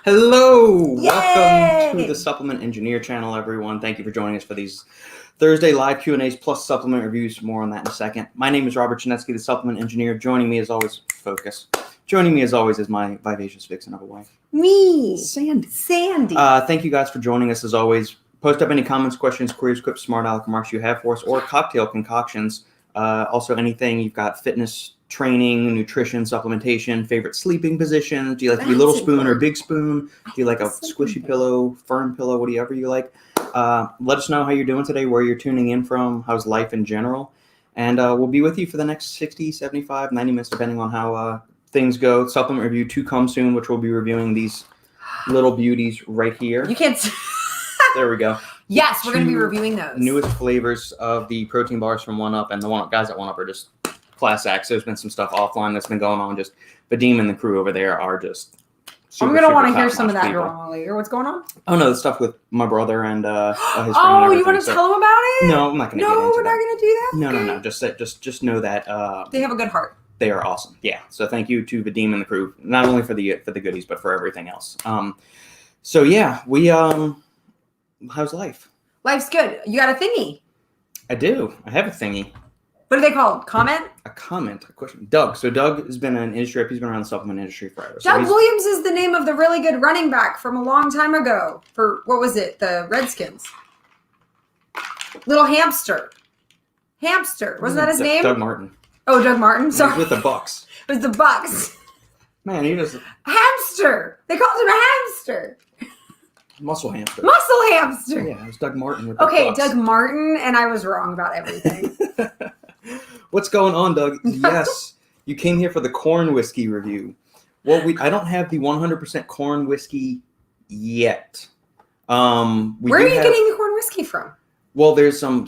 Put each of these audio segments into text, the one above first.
Hello! Yay! Welcome to the Supplement Engineer channel, everyone. Thank you for joining us for these Thursday live Q&As plus supplement reviews. More on that in a second. My name is Robert Chinesky, the Supplement Engineer. Joining me as always, is my vivacious vixen of a wife. Me! Sandy. Thank you guys for joining us as always. Post up any comments, questions, queries, quips, smart aleck remarks you have for us, or cocktail concoctions. Also anything you've got fitness, training, nutrition, supplementation, favorite sleeping position. Do you like to be little spoon or big spoon? Do you like a squishy pillow, firm pillow, whatever you like? Let us know how you're doing today, where you're tuning in from, how's life in general. And we'll be with you for the next 60, 75, 90 minutes, depending on how things go. Supplement review to come soon, which we'll be reviewing these little beauties right here. You can't... There we go. Yes, we're going to be reviewing those. Newest flavors of the protein bars from 1UP, and the 1UP guys at 1UP are just class acts. There's been some stuff offline that's been going on. Just Vadim and the crew over there are just super, I'm going to want to hear some of that people. drama later. What's going on? Oh, no, the stuff with my brother and his friend. Oh, you want to tell them about it? No, I'm not going to get into that. No, we're not going to do that? No. Just know that they have a good heart. They are awesome. Yeah. So thank you to Vadim and the crew, not only for the goodies, but for everything else. So yeah, we how's life? Life's good. You got a thingy? I do. I have a thingy. What are they called? Comment? A question. Doug. So Doug has been in industry. He's been around the supplement industry forever. Doug Williams is the name of the really good running back from a long time ago. For, what was it? The Redskins. Little hamster. Wasn't that his name? Doug Martin. Oh, Doug Martin. Sorry. With the Bucks. It was the Bucks. Man, he was Hamster. They called him a hamster. Muscle hamster. Yeah, it was Doug Martin with the Bucks. Doug Martin, and I was wrong about everything. What's going on, Doug? Yes, you came here for the corn whiskey review. Well, I don't have the 100% corn whiskey yet. Where are you getting the corn whiskey from? Well, there's some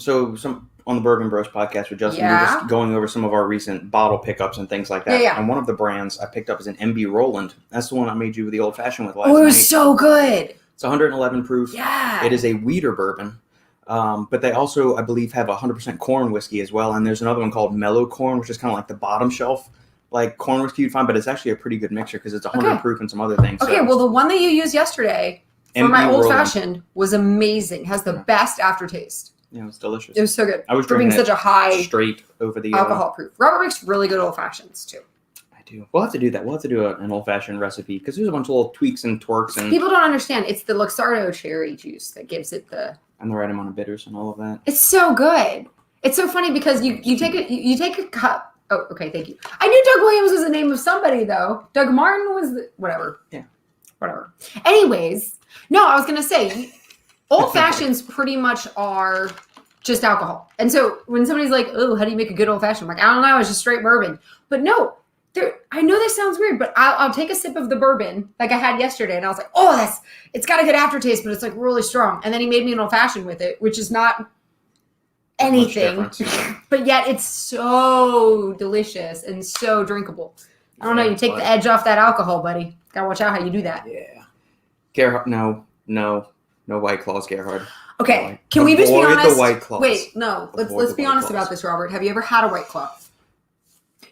on the Bergen Bros podcast with Justin. Yeah. We're just going over some of our recent bottle pickups and things like that. Yeah. And one of the brands I picked up is an MB Roland. That's the one I made you the old fashioned with last night. Oh, it was so good. It's 111 proof. Yeah. It is a wheater bourbon. But they also, I believe, have 100% corn whiskey as well. And there's another one called Mellow Corn, which is kind of like the bottom shelf, like corn whiskey you'd find. But it's actually a pretty good mixture because it's 100 proof and some other things. Okay, well, the one that you used yesterday for my old fashioned was amazing. Has the best aftertaste. Yeah, it was delicious. It was so good. I was for being such a high straight over the alcohol proof. Robert makes really good old fashions too. I do. We'll have to do that. We'll have to do an old fashioned recipe because there's a bunch of little tweaks and twerks and people don't understand. It's the Luxardo cherry juice that gives it the right amount of bitters and all of that. It's so good. It's so funny because you take a cup. Oh, okay, thank you. I knew Doug Williams was the name of somebody though. Doug Martin was whatever. Yeah. Whatever. Anyways, no, I was gonna say old fashions pretty much are just alcohol. And so when somebody's like, oh, how do you make a good old fashioned? I'm like, I don't know, it's just straight bourbon. But no, I know this sounds weird, but I'll take a sip of the bourbon like I had yesterday. And I was like, oh, it's got a good aftertaste, but it's like really strong. And then he made me an old fashioned with it, which is not anything, but yet it's so delicious and so drinkable. I don't know. You take the edge off that alcohol, buddy. Gotta watch out how you do that. Yeah. Gerhard, no White Claws, Gerhard. Okay, can we just be honest? The White Claws. Wait, no. Let's be honest about this, Robert. Have you ever had a White Claw?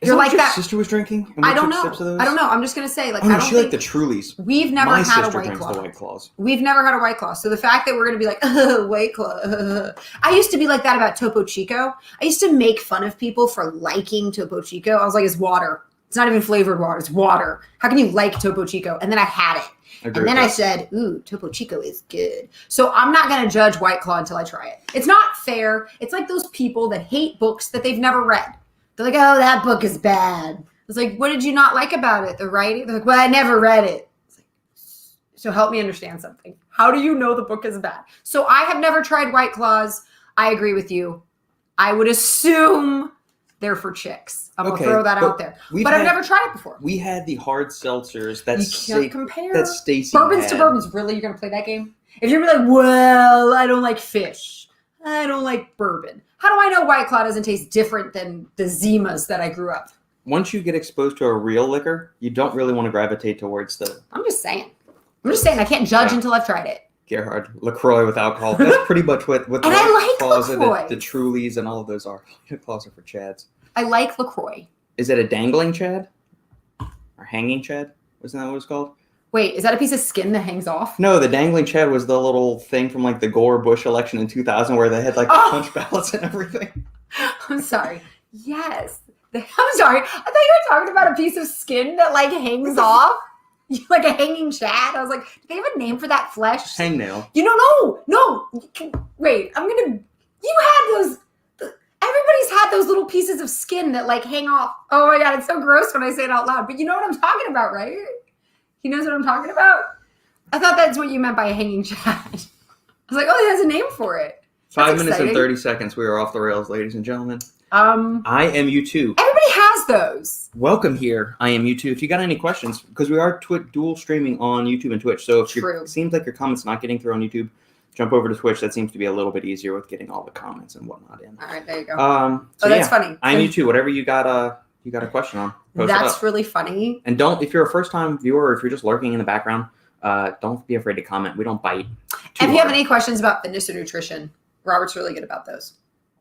You're like that. Sister was drinking. I don't know. I don't know. I'm just gonna say, like, I don't think the Trulies. We've never had a White Claw. The White Claws. We've never had a White Claw. So the fact that we're gonna be like, White Claw. I used to be like that about Topo Chico. I used to make fun of people for liking Topo Chico. I was like, it's water. It's not even flavored water. It's water. How can you like Topo Chico? And then I had it. And then I said, ooh, Topo Chico is good. So I'm not going to judge White Claw until I try it. It's not fair. It's like those people that hate books that they've never read. They're like, oh, that book is bad. It's like, what did you not like about it? The writing? They're like, well, I never read it. It's like, so help me understand something. How do you know the book is bad? So I have never tried White Claws. I agree with you. I would assume they're for chicks. I'm going to throw that out there. But I've never tried it before. We had the hard seltzers that you can't compare. That Stacy bourbons had. To bourbons. Really? You're going to play that game? If you're like, well, I don't like fish. I don't like bourbon. How do I know White Claw doesn't taste different than the Zimas that I grew up? Once you get exposed to a real liquor, you don't really want to gravitate towards the... I'm just saying. I can't judge until I've tried it. Gerhard, LaCroix with alcohol. That's pretty much what the White Claws and the Trulies and all of those are. White Claws are for Chads. I like LaCroix. Is it a dangling Chad? Or hanging Chad? Wasn't that what it's called? Wait, is that a piece of skin that hangs off? No, the dangling chad was the little thing from like the Gore-Bush election in 2000 where they had like the punch ballots and everything. I'm sorry. Yes. I'm sorry. I thought you were talking about a piece of skin that like hangs off. Like a hanging chad. I was like, do they have a name for that flesh? Hangnail. You know, no. Wait, you had those. Everybody's had those little pieces of skin that like hang off. Oh my God, it's so gross when I say it out loud. But you know what I'm talking about, right? He knows what I'm talking about? I thought that's what you meant by a hanging chad. I was like, oh, he has a name for it. That's 5 minutes exciting. and 30 seconds. We are off the rails, ladies and gentlemen. I am U2. Everybody has those. Welcome here. I am U2. If you got any questions, because we are dual streaming on YouTube and Twitch. So if it seems like your comments not getting through on YouTube, jump over to Twitch. That seems to be a little bit easier with getting all the comments and whatnot in. All right, there you go. That's funny. I'm U2. Whatever you got a question on. That's really funny. And if you're a first time viewer, or if you're just lurking in the background, don't be afraid to comment. We don't bite. If you have any questions about fitness or nutrition, Robert's really good about those.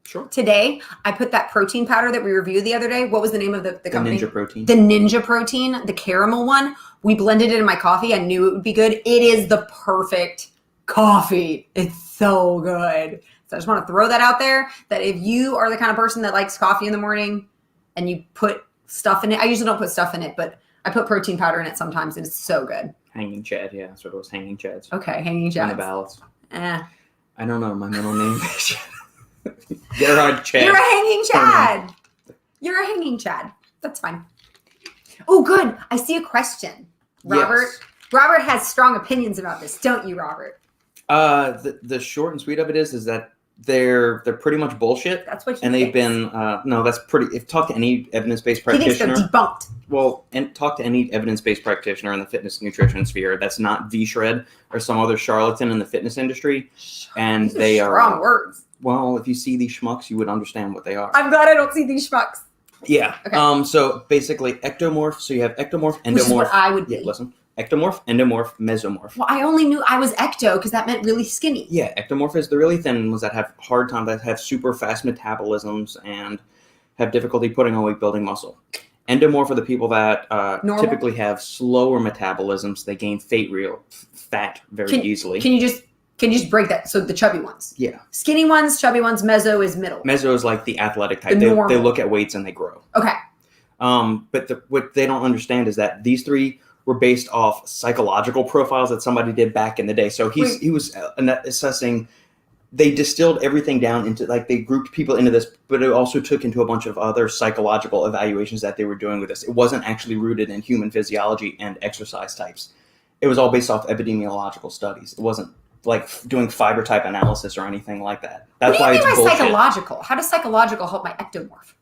Sure. Today, I put that protein powder that we reviewed the other day. What was the name of the company? Ninja Protein. The Ninja Protein, the caramel one. We blended it in my coffee. I knew it would be good. It is the perfect coffee. It's so good. So I just want to throw that out there, that if you are the kind of person that likes coffee in the morning and you put stuff in it, I usually don't put stuff in it, but I put protein powder in it sometimes, and it's so good. Hanging chad, yeah. That's what it was, hanging chads. Okay, hanging chads. On the ballots. I don't know. My middle name is Get her on Chad. You're a hanging chad. You're a hanging chad. That's fine. Oh, good. I see a question. Robert. Yes. Robert has strong opinions about this, don't you, Robert? The short and sweet of it is that they're pretty much bullshit. That's what he and they've thinks. Been no, that's pretty. If talk to any evidence-based practitioner, he thinks they're debunked. Well, and talk to any evidence-based practitioner in the fitness nutrition sphere that's not V-Shred or some other charlatan in the fitness industry, and they are strong words. Well, if you see these schmucks, you would understand what they are. I'm glad I don't see these schmucks. Yeah. Okay. So basically, ectomorph. So you have ectomorph, endomorph. Which is what I would be. Yeah. Listen. Ectomorph, endomorph, mesomorph. Well, I only knew I was ecto because that meant really skinny. Yeah, ectomorph is the really thin ones that have hard time, that have super fast metabolisms and have difficulty putting on weight, building muscle. Endomorph are the people that typically have slower metabolisms. They gain fat very easily. Can you just break that? So the chubby ones. Yeah. Skinny ones, chubby ones, meso is middle. Meso is like the athletic type. They look at weights and they grow. Okay. But what they don't understand is that these three were based off psychological profiles that somebody did back in the day. So he was assessing, they distilled everything down into, like, they grouped people into this, but it also took into a bunch of other psychological evaluations that they were doing with this. It wasn't actually rooted in human physiology and exercise types. It was all based off epidemiological studies. It wasn't like doing fiber type analysis or anything like that. That's why it's bullshit. What do you mean by psychological? How does psychological help my ectomorph?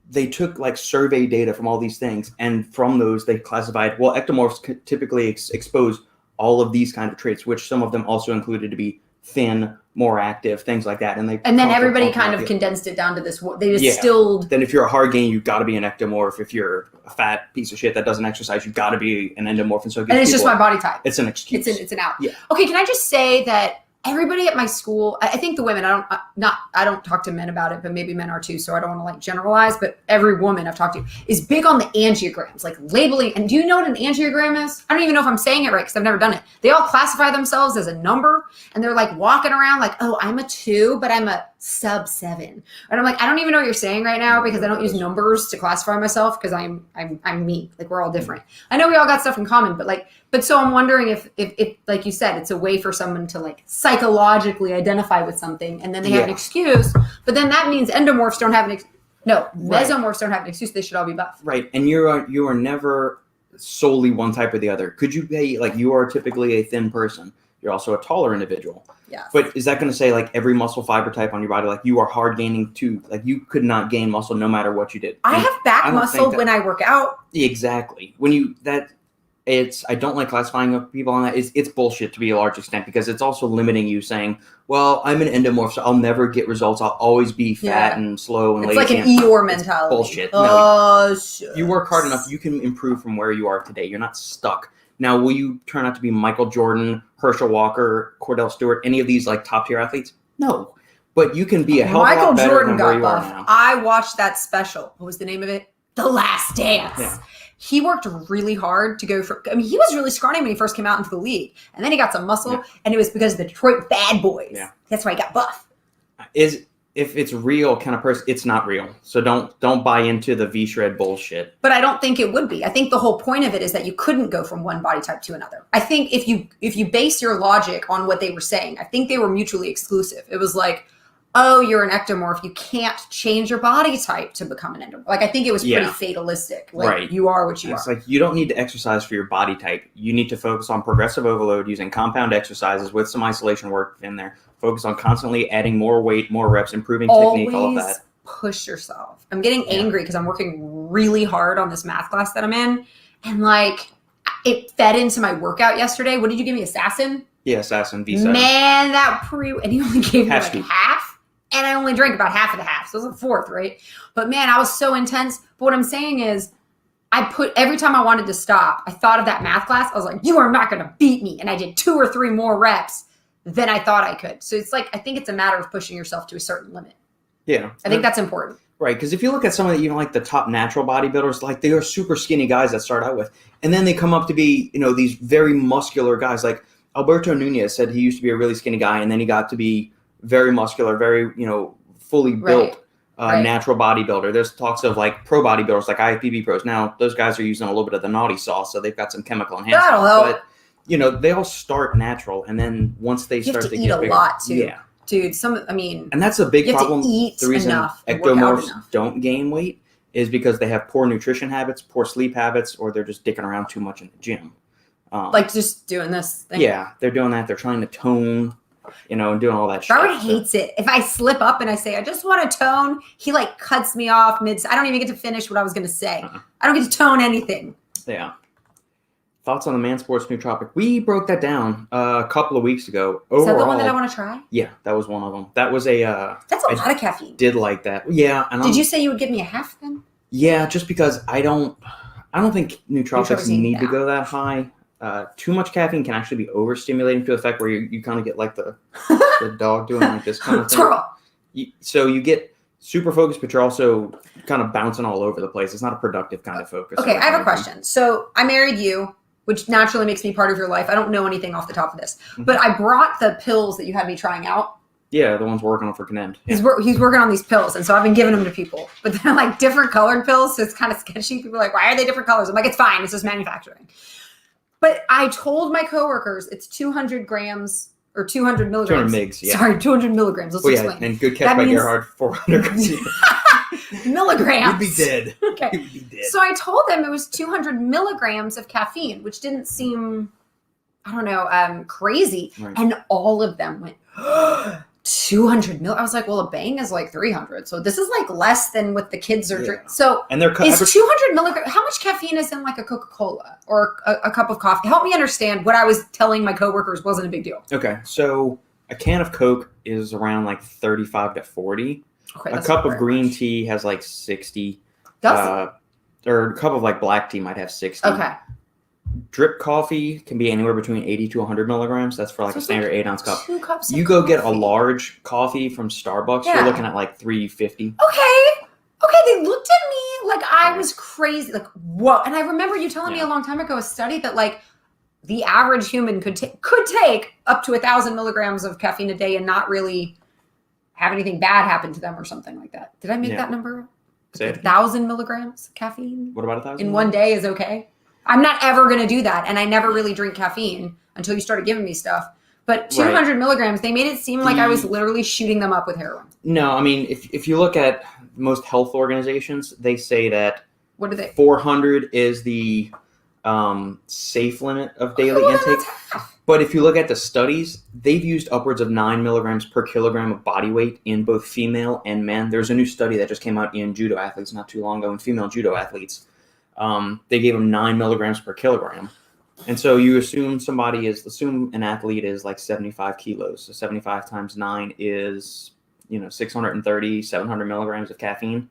They took like survey data from all these things, and from those they classified, well, ectomorphs typically expose all of these kind of traits, which some of them also included to be thin, more active, things like that. And then everybody kind of condensed it down to this. They distilled. Yeah. Then if you're a hard gain, you've got to be an ectomorph. If you're a fat piece of shit that doesn't exercise, you've got to be an endomorph. And so it's just my body type. It's an excuse. It's an out. Yeah. Okay, can I just say that everybody at my school, I think the women, I don't talk to men about it, but maybe men are too, so I don't want to like generalize, but every woman I've talked to is big on the angiograms, like labeling. And do you know what an angiogram is? I don't even know if I'm saying it right because I've never done it. They all classify themselves as a number, and they're like walking around like, oh, I'm a 2, but I'm a sub 7. And I'm like, I don't even know what you're saying right now because I don't use numbers to classify myself because I'm me. Like, we're all different. I know we all got stuff in common, but so I'm wondering if like you said, it's a way for someone to like psychologically identify with something, and then they have an excuse. But then that means endomorphs don't have mesomorphs don't have an excuse. They should all be buff. Right, and you are never solely one type or the other. Could you be like, you are typically a thin person? You're also a taller individual. Yeah. But is that going to say like every muscle fiber type on your body, like you are hard gaining too? Like you could not gain muscle no matter what you did. I have back muscle when I work out. Exactly. I don't like classifying people on that. It's bullshit to be a large extent because it's also limiting you, saying, well, I'm an endomorph, so I'll never get results. I'll always be fat and slow and lazy. It's like an Eeyore mentality. Bullshit. Shit. You work hard enough, you can improve from where you are today. You're not stuck. Now, will you turn out to be Michael Jordan, Herschel Walker, Cordell Stewart, any of these like top tier athletes? No. But you can be a hell of a lot better than where you are now. I watched that special. What was the name of it? The Last Dance. Yeah. he worked really hard to go for, I mean, he was really scrawny when he first came out into the league. And then he got some muscle, and it was because of the Detroit Bad Boys. Yeah. That's why he got buff. If it's real kind of person, it's not real. So don't buy into the V-shred bullshit. But I don't think it would be. I think the whole point of it is that you couldn't go from one body type to another. I think if you base your logic on what they were saying, I think they were mutually exclusive. It was like, oh, you're an ectomorph. You can't change your body type to become an endomorph. Like, I think it was pretty fatalistic. Like, right. You are what you are. It's like, you don't need to exercise for your body type. You need to focus on progressive overload using compound exercises with some isolation work in there. Focus on constantly adding more weight, more reps, improving technique, all of that. Push yourself. I'm getting angry because I'm working really hard on this math class that I'm in. And like, it fed into my workout yesterday. What did you give me? Assassin? Yeah, Assassin V7. Man, and he only gave me like half. And I only drank about half of the half. So it was a fourth, right? But man, I was so intense. But what I'm saying is, every time I wanted to stop, I thought of that math class. I was like, you are not going to beat me. And I did 2 or 3 more reps than I thought I could. So it's like, I think it's a matter of pushing yourself to a certain limit. Yeah. I think that's important. Right. Because if you look at some of the, even like the top natural bodybuilders, like they are super skinny guys that start out with. And then they come up to be, these very muscular guys. Like Alberto Nunez said he used to be a really skinny guy. And then he got to be very muscular, very, fully built natural bodybuilder. There's talks of like pro bodybuilders, like IFBB pros. Now, those guys are using a little bit of the naughty sauce, so they've got some chemical enhancement. That'll help. But, they all start natural. And then once they start to get bigger. You have to eat a lot, too. Yeah. Dude, and that's a big problem. The reason ectomorphs don't gain weight is because they have poor nutrition habits, poor sleep habits, or they're just dicking around too much in the gym. Like just doing this thing. Yeah, they're doing that. They're trying to tone, and doing all that shit. Darwin hates it. If I slip up and I say, I just want to tone, he like cuts me off mid. I don't even get to finish what I was going to say. I don't get to tone anything. Yeah. Thoughts on the Man Sports Nootropic? We broke that down a couple of weeks ago. Overall, is that the one that I want to try? Yeah, that was one of them. That was a... That's a lot of caffeine. Did like that. Yeah. And did you say you would give me a half then? Yeah, just because I don't think nootropics need to go that high. Too much caffeine can actually be overstimulating to the effect where you kind of get like the dog doing like this kind of thing. So you get super focused, but you're also kind of bouncing all over the place. It's not a productive kind of focus. Okay, I have a question. So I married you, which naturally makes me part of your life. I don't know anything off the top of this, but I brought the pills that you had me trying out. Yeah, the ones working on for Condemned. Yeah. He's working on these pills, and so I've been giving them to people. But they're like different colored pills, so it's kind of sketchy. People are like, why are they different colors? I'm like, it's fine. It's just manufacturing. But I told my coworkers it's 200 grams or 200 milligrams. 200 mgs, yeah. Sorry, 200 milligrams. Let's explain. And good catch by Gerhard, 400 grams. Milligrams. You'd be dead. Okay. You'd be dead. So I told them it was 200 milligrams of caffeine, which didn't seem, crazy. Right. And all of them went, 200 mil. I was like, well, a bang is like 300. So this is like less than what the kids are drinking. So is 200 milligrams, how much caffeine is in like a Coca-Cola or a cup of coffee? Help me understand what I was telling my coworkers wasn't a big deal. Okay. So a can of Coke is around like 35 to 40. Okay, a cup of green tea has like 60. Or a cup of like black tea might have 60. Okay. Drip coffee can be anywhere between 80 to 100 milligrams. That's for like a standard 8-ounce cup. 2 cups you go get a large coffee from Starbucks, you're looking at like $3.50. Okay, they looked at me like I was crazy. Like, whoa. And I remember you telling me a long time ago a study that like the average human could take up to 1,000 milligrams of caffeine a day and not really have anything bad happen to them or something like that. Did I make that number up? 1,000 milligrams of caffeine? What about 1,000? In one day is okay? I'm not ever going to do that. And I never really drink caffeine until you started giving me stuff. But 200 milligrams, they made it seem like I was literally shooting them up with heroin. No, I mean, if you look at most health organizations, they say that 400 is the safe limit of daily intake. But if you look at the studies, they've used upwards of 9 milligrams per kilogram of body weight in both female and men. There's a new study that just came out in judo athletes not too long ago, in female judo athletes. They gave them 9 milligrams per kilogram. And so you assume an athlete is like 75 kilos. So 75 times 9 is, 630, 700 milligrams of caffeine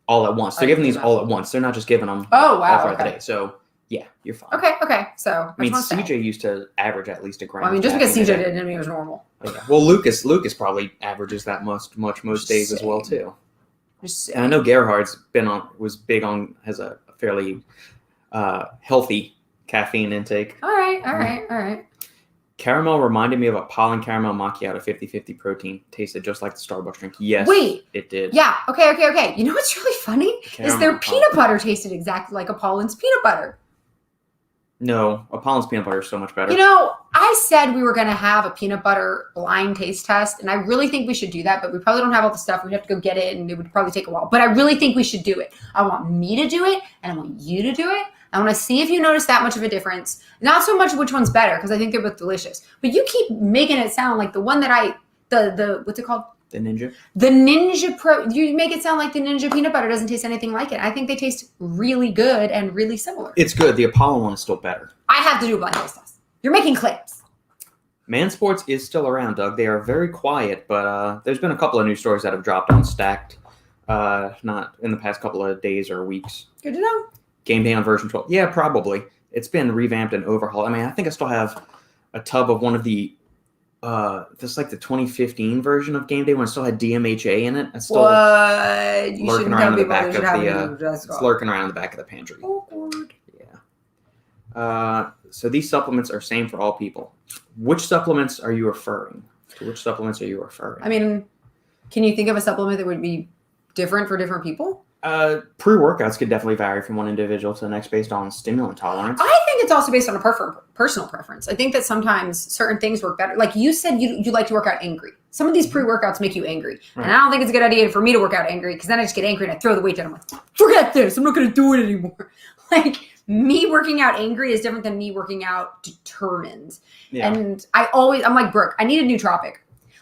all at once. They're giving these all at once. They're not just giving them all throughout the day. So yeah, you're fine. Okay. So I mean, CJ used to average at least a gram. Well, I mean, just because CJ did it didn't mean it was normal. Okay. Well, Lucas probably averages that much most days as well too. And I know Gerhard's has a fairly healthy caffeine intake. All right. Caramel reminded me of a pollen caramel macchiato 50-50 protein. Tasted just like the Starbucks drink. Yes, Wait. it did. Yeah. Okay. You know what's really funny is their peanut butter tasted exactly like a Pollen's peanut butter. No, a Pollen's peanut butter is so much better. You know, I said we were going to have a peanut butter blind taste test, and I really think we should do that, but we probably don't have all the stuff. We'd have to go get it, and it would probably take a while. But I really think we should do it. I want me to do it, and I want you to do it. I want to see if you notice that much of a difference. Not so much which one's better, because I think they're both delicious. But you keep making it sound like the one that the what's it called? The Ninja? The Ninja Pro. You make it sound like the Ninja peanut butter doesn't taste anything like it. I think they taste really good and really similar. It's good. The Apollo one is still better. I have to do a blind taste test. You're making claims. Man Sports is still around, Doug. They are very quiet, but there's been a couple of news stories that have dropped on Stacked, not in the past couple of days or weeks. Good to know. Game Day on version 12. Yeah, probably. It's been revamped and overhauled. I mean, I think I still have a tub of one of the, this like the 2015 version of Game Day when it still had DMHA in it. It's still lurking around in the back of the, it's lurking around in the back of the pantry. Awkward. Yeah. So these supplements are same for all people. Which supplements are you referring to? Which supplements are you referring? I mean, can you think of a supplement that would be different for different people? Pre-workouts could definitely vary from one individual to the next based on stimulant tolerance. I think it's also based on a personal preference. I think that sometimes certain things work better. Like you said, you like to work out angry. Some of these pre-workouts make you angry. Right. And I don't think it's a good idea for me to work out angry because then I just get angry and I throw the weight down. I'm like, forget this. I'm not going to do it anymore. Like me working out angry is different than me working out determined. Yeah. And I'm like, Brooke, I need a nootropic.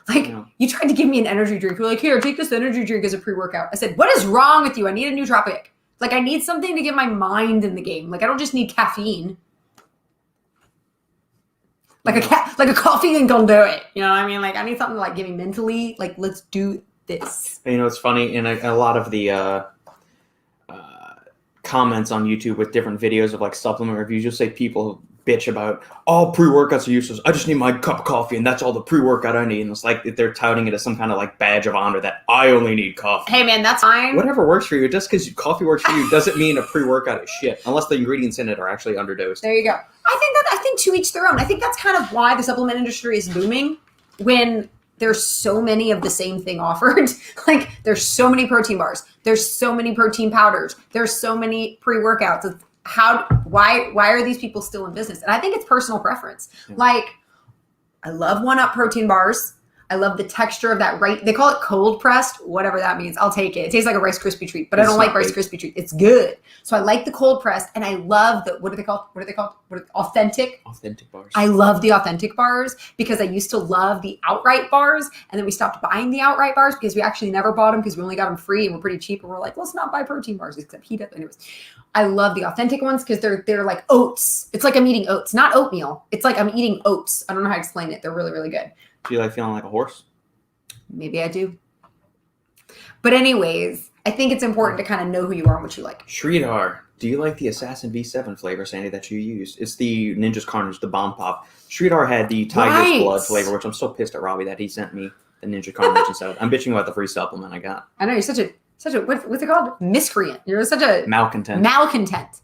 Like, you tried to give me an energy drink. You're like, here, take this energy drink as a pre-workout. I said, what is wrong with you? I need a nootropic. Like, I need something to get my mind in the game. Like, I don't just need caffeine. Like a coffee ain't gonna do it. You know what I mean? Like, I need something to, like, get me mentally. Like, let's do this. You know, it's funny. In a lot of the comments on YouTube with different videos of, like, supplement reviews, you'll say people bitch about all pre-workouts are useless. I just need my cup of coffee and that's all the pre-workout I need. And it's like they're touting it as some kind of like badge of honor that I only need coffee. Hey man, that's fine. Whatever works for you. Just because coffee works for you doesn't mean a pre-workout is shit unless the ingredients in it are actually underdosed. There you go. I think to each their own. I think that's kind of why the supplement industry is booming when there's so many of the same thing offered. Like there's so many protein bars. There's so many protein powders. There's so many pre-workouts. Why are these people still in business? And I think it's personal preference. Yeah. Like I love 1UP protein bars. I love the texture of that, right? They call it cold pressed, whatever that means. I'll take it. It tastes like a Rice Krispie treat, but I don't like Rice Krispie treat. It's good. So I like the cold pressed and I love the, what are they called? Authentic bars. I love the authentic bars because I used to love the outright bars. And then we stopped buying the outright bars because we actually never bought them because we only got them free and we're pretty cheap. And we're like, let's not buy protein bars except he does. Anyways, I love the authentic ones because they're like oats. It's like I'm eating oats, not oatmeal. It's like I'm eating oats. I don't know how to explain it. They're really, really good. Do you like feeling like a horse? Maybe I do. But anyways, I think it's important to kind of know who you are and what you like. Sridhar, do you like the Assassin V7 flavor, Sandy, that you used? It's the Ninja's Carnage, the Bomb Pop. Sridhar had the Tiger's Blood flavor, which I'm so pissed at Robbie that he sent me the Ninja Carnage instead of. I'm bitching about the free supplement I got. I know, you're such a what's it called? Miscreant. You're such a malcontent.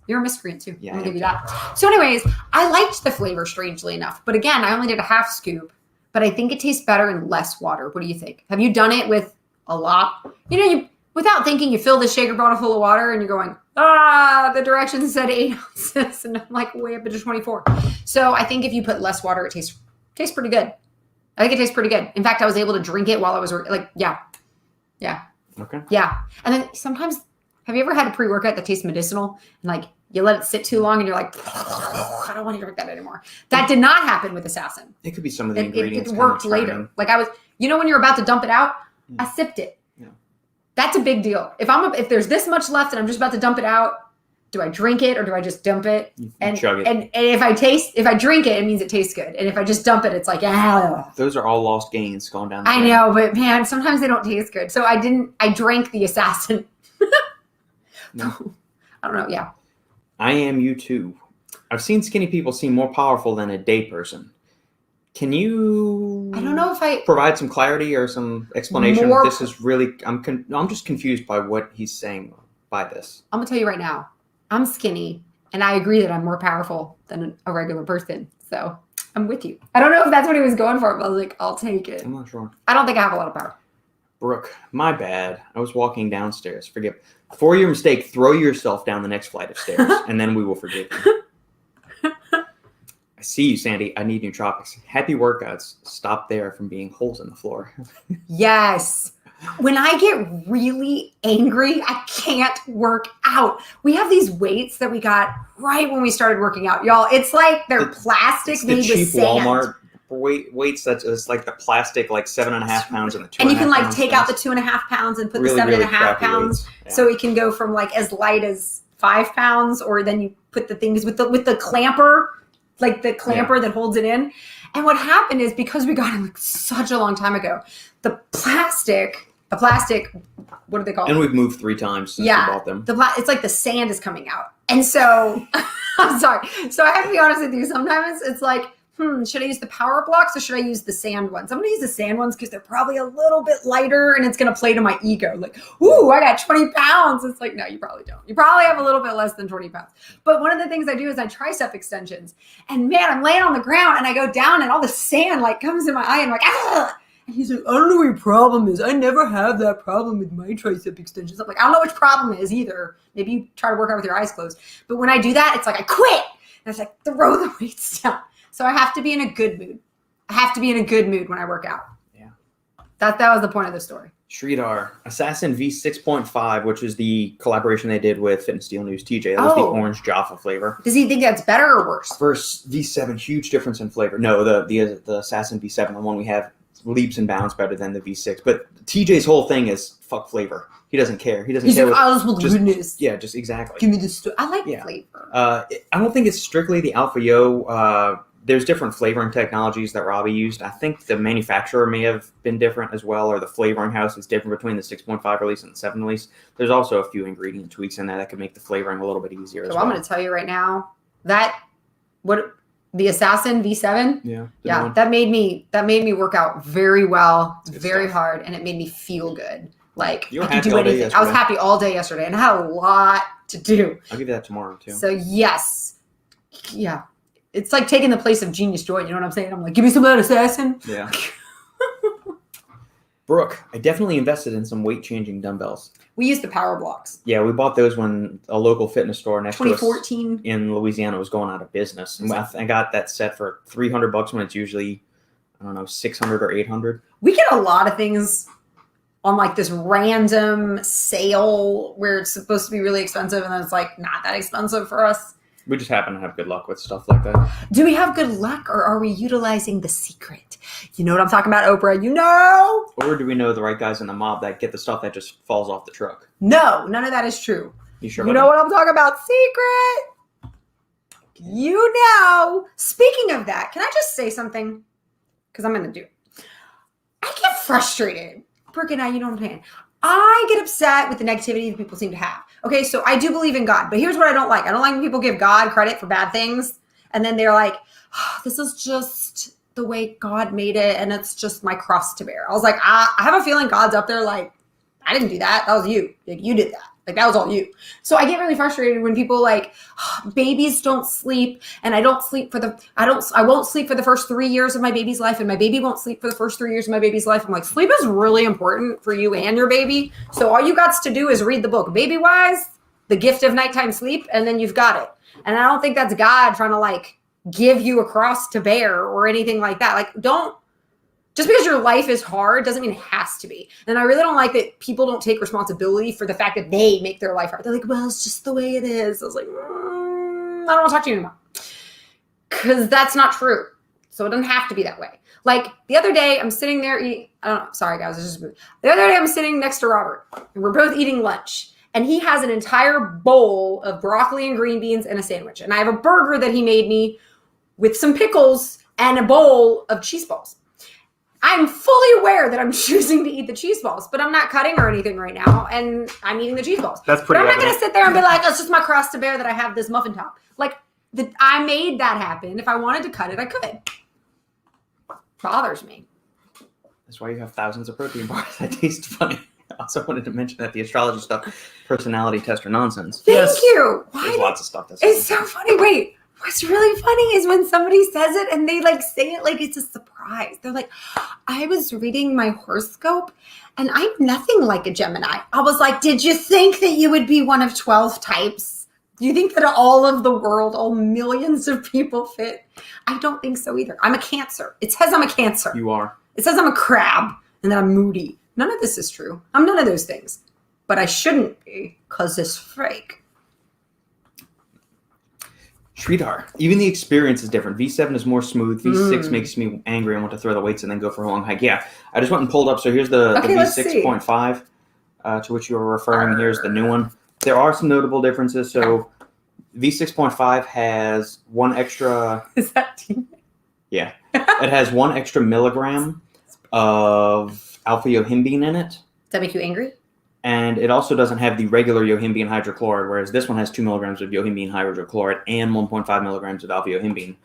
You're a miscreant too. Yeah, I'm gonna give you that. So anyways, I liked the flavor strangely enough. But again, I only did a half scoop. But I think it tastes better in less water. What do you think? Have you done it with a lot? You know, without thinking, you fill this shaker bottle full of water and you're going, the directions said 8 ounces. And I'm like way up into 24. So I think if you put less water, it tastes pretty good. I think it tastes pretty good. In fact, I was able to drink it while I was like, yeah. Okay. Yeah. And then sometimes, have you ever had a pre-workout that tastes medicinal and like you let it sit too long and you're like, I don't want to drink that anymore. That did not happen with Assassin. It could be some of the ingredients. It worked later. Like when you're about to dump it out, I sipped it. Yeah. That's a big deal. If there's this much left and I'm just about to dump it out, do I drink it or do I just dump it? And chug it. And if I drink it, it means it tastes good. And if I just dump it, it's like, Those are all lost gains going down the drain. I know, but man, sometimes they don't taste good. So I drank the Assassin. No. I don't know. Yeah. I am you too. I've seen skinny people seem more powerful than a day person. Can you? I don't know if I provide some clarity or some explanation. This is really. I'm just confused by what he's saying by this. I'm gonna tell you right now. I'm skinny And I agree that I'm more powerful than a regular person. So I'm with you. I don't know if that's what he was going for, but I was like, I'll take it. I'm not sure. I don't think I have a lot of power. Brooke, my bad. I was walking downstairs. Forgive. For your mistake, throw yourself down the next flight of stairs, and then we will forgive you. I see you, Sandy. I need nootropics. Happy workouts. Stop there from being holes in the floor. Yes. When I get really angry, I can't work out. We have these weights that we got right when we started working out, y'all. It's like they're plastic It's made the cheap with sand. Walmart weights that's just like the plastic, like 7.5 pounds and the 2.5 And you can like pounds take out the 2.5 pounds and put really, the 7.5 really crappy pounds. weights. Yeah. So it can go from like as light as 5 pounds, or then you put the things with the clamper, like the clamper that holds it in. And what happened is, because we got it like such a long time ago, the plastic, what do they call it? And we've moved 3 times since we bought them. It's like the sand is coming out. And so, I'm sorry. So I have to be honest with you. Sometimes it's like, should I use the power blocks or should I use the sand ones? I'm going to use the sand ones because they're probably a little bit lighter and it's going to play to my ego. Like, ooh, I got 20 pounds. It's like, no, you probably don't. You probably have a little bit less than 20 pounds. But one of the things I do is I tricep extensions. And man, I'm laying on the ground and I go down and all the sand like comes in my eye and I'm like, ah! And he's like, I don't know what your problem is. I never have that problem with my tricep extensions. I'm like, I don't know which problem it is either. Maybe you try to work out with your eyes closed. But when I do that, it's like I quit. And it's like, throw the weights down. So I have to be in a good mood. I have to be in a good mood when I work out. Yeah. That was the point of the story. Sridhar, Assassin V6.5, which is the collaboration they did with Fitness Deal News TJ. That was the orange Jaffa flavor. Does he think that's better or worse? Versus V7, huge difference in flavor. No, the Assassin V7, the one we have, leaps and bounds better than the V6. But TJ's whole thing is fuck flavor. He doesn't care. He doesn't care. Like, I just goodness. Yeah, just exactly. Give me the stuff. I like flavor. I don't think it's strictly the Alpha Yo. There's different flavoring technologies that Robbie used. I think the manufacturer may have been different as well, or the flavoring house is different between the 6.5 release and the 7 release. There's also a few ingredient tweaks in there that could make the flavoring a little bit easier as well. I'm going to tell you right now that the Assassin V7, that made me work out very well, very hard, and it made me feel good. Like I could do anything. I was happy all day yesterday, and I had a lot to do. I'll give you that tomorrow too. So yes, yeah, it's like taking the place of Genius Joy. You know what I'm saying? I'm like, give me some of that Assassin. Yeah. Brooke, I definitely invested in some weight-changing dumbbells. We used the power blocks. Yeah, we bought those when a local fitness store next to us 2014 in Louisiana was going out of business. And I got that set for $300 when it's usually, I don't know, $600 or $800. We get a lot of things on like this random sale where it's supposed to be really expensive and then it's like not that expensive for us. We just happen to have good luck with stuff like that. Do we have good luck or are we utilizing the secret? You know what I'm talking about, Oprah? You know? Or do we know the right guys in the mob that get the stuff that just falls off the truck? No, none of that is true. You sure? You know what I'm talking about? Secret. You know. Speaking of that, can I just say something? Because I'm going to do it. I get frustrated. Brooke and I, you know what I'm saying? I get upset with the negativity that people seem to have. Okay, so I do believe in God, but here's what I don't like. I don't like when people give God credit for bad things, and then they're like, oh, this is just the way God made it, and it's just my cross to bear. I was like, I have a feeling God's up there like, I didn't do that. That was you. Like, you did that. Like, that was all you. So I get really frustrated when people like, oh, babies don't sleep, and I won't sleep for the first 3 years of my baby's life, and my baby won't sleep for the first 3 years of my baby's life. I'm like, sleep is really important for you and your baby. So all you got to do is read the book, Baby Wise, The Gift of Nighttime Sleep, and then you've got it. And I don't think that's God trying to like give you a cross to bear or anything like that. Like, just because your life is hard doesn't mean it has to be. And I really don't like that people don't take responsibility for the fact that they make their life hard. They're like, well, it's just the way it is. I was like, I don't want to talk to you anymore. Because that's not true. So it doesn't have to be that way. Like the other day, I'm sitting there eating. Sorry, guys. The other day, I'm sitting next to Robert. And we're both eating lunch. And he has an entire bowl of broccoli and green beans and a sandwich. And I have a burger that he made me with some pickles and a bowl of cheese balls. I'm fully aware that I'm choosing to eat the cheese balls, but I'm not cutting or anything right now, and I'm eating the cheese balls. That's pretty. But I'm not going to sit there and be like, "It's just my cross to bear that I have this muffin top." Like, I made that happen. If I wanted to cut it, I could. Bothers me. That's why you have thousands of protein bars that taste funny. also wanted to mention that the astrology stuff, personality test are nonsense. Thank you. There's lots of stuff that's It's so funny. Wait, what's really funny is when somebody says it and they like say it like it's a surprise. They're like, I was reading my horoscope and I'm nothing like a Gemini. I was like, did you think that you would be one of 12 types? Do you think that all of the world, all millions of people fit? I don't think so either. I'm a Cancer. It says I'm a Cancer. You are. It says I'm a crab and that I'm moody. None of this is true. I'm none of those things. But I shouldn't be because it's fake. Sridhar, even the experience is different. V7 is more smooth. V6 makes me angry. I want to throw the weights and then go for a long hike. Yeah, I just went and pulled up. So here's the V6.5 to which you were referring. Here's the new one. There are some notable differences. So V6.5 has one extra. Is that team? Yeah. It has 1 extra milligram of alpha-yohimbine in it. Does that make you angry? And it also doesn't have the regular yohimbine hydrochloride, whereas this one has 2 milligrams of yohimbine hydrochloride and 1.5 milligrams of alpha-yohimbine.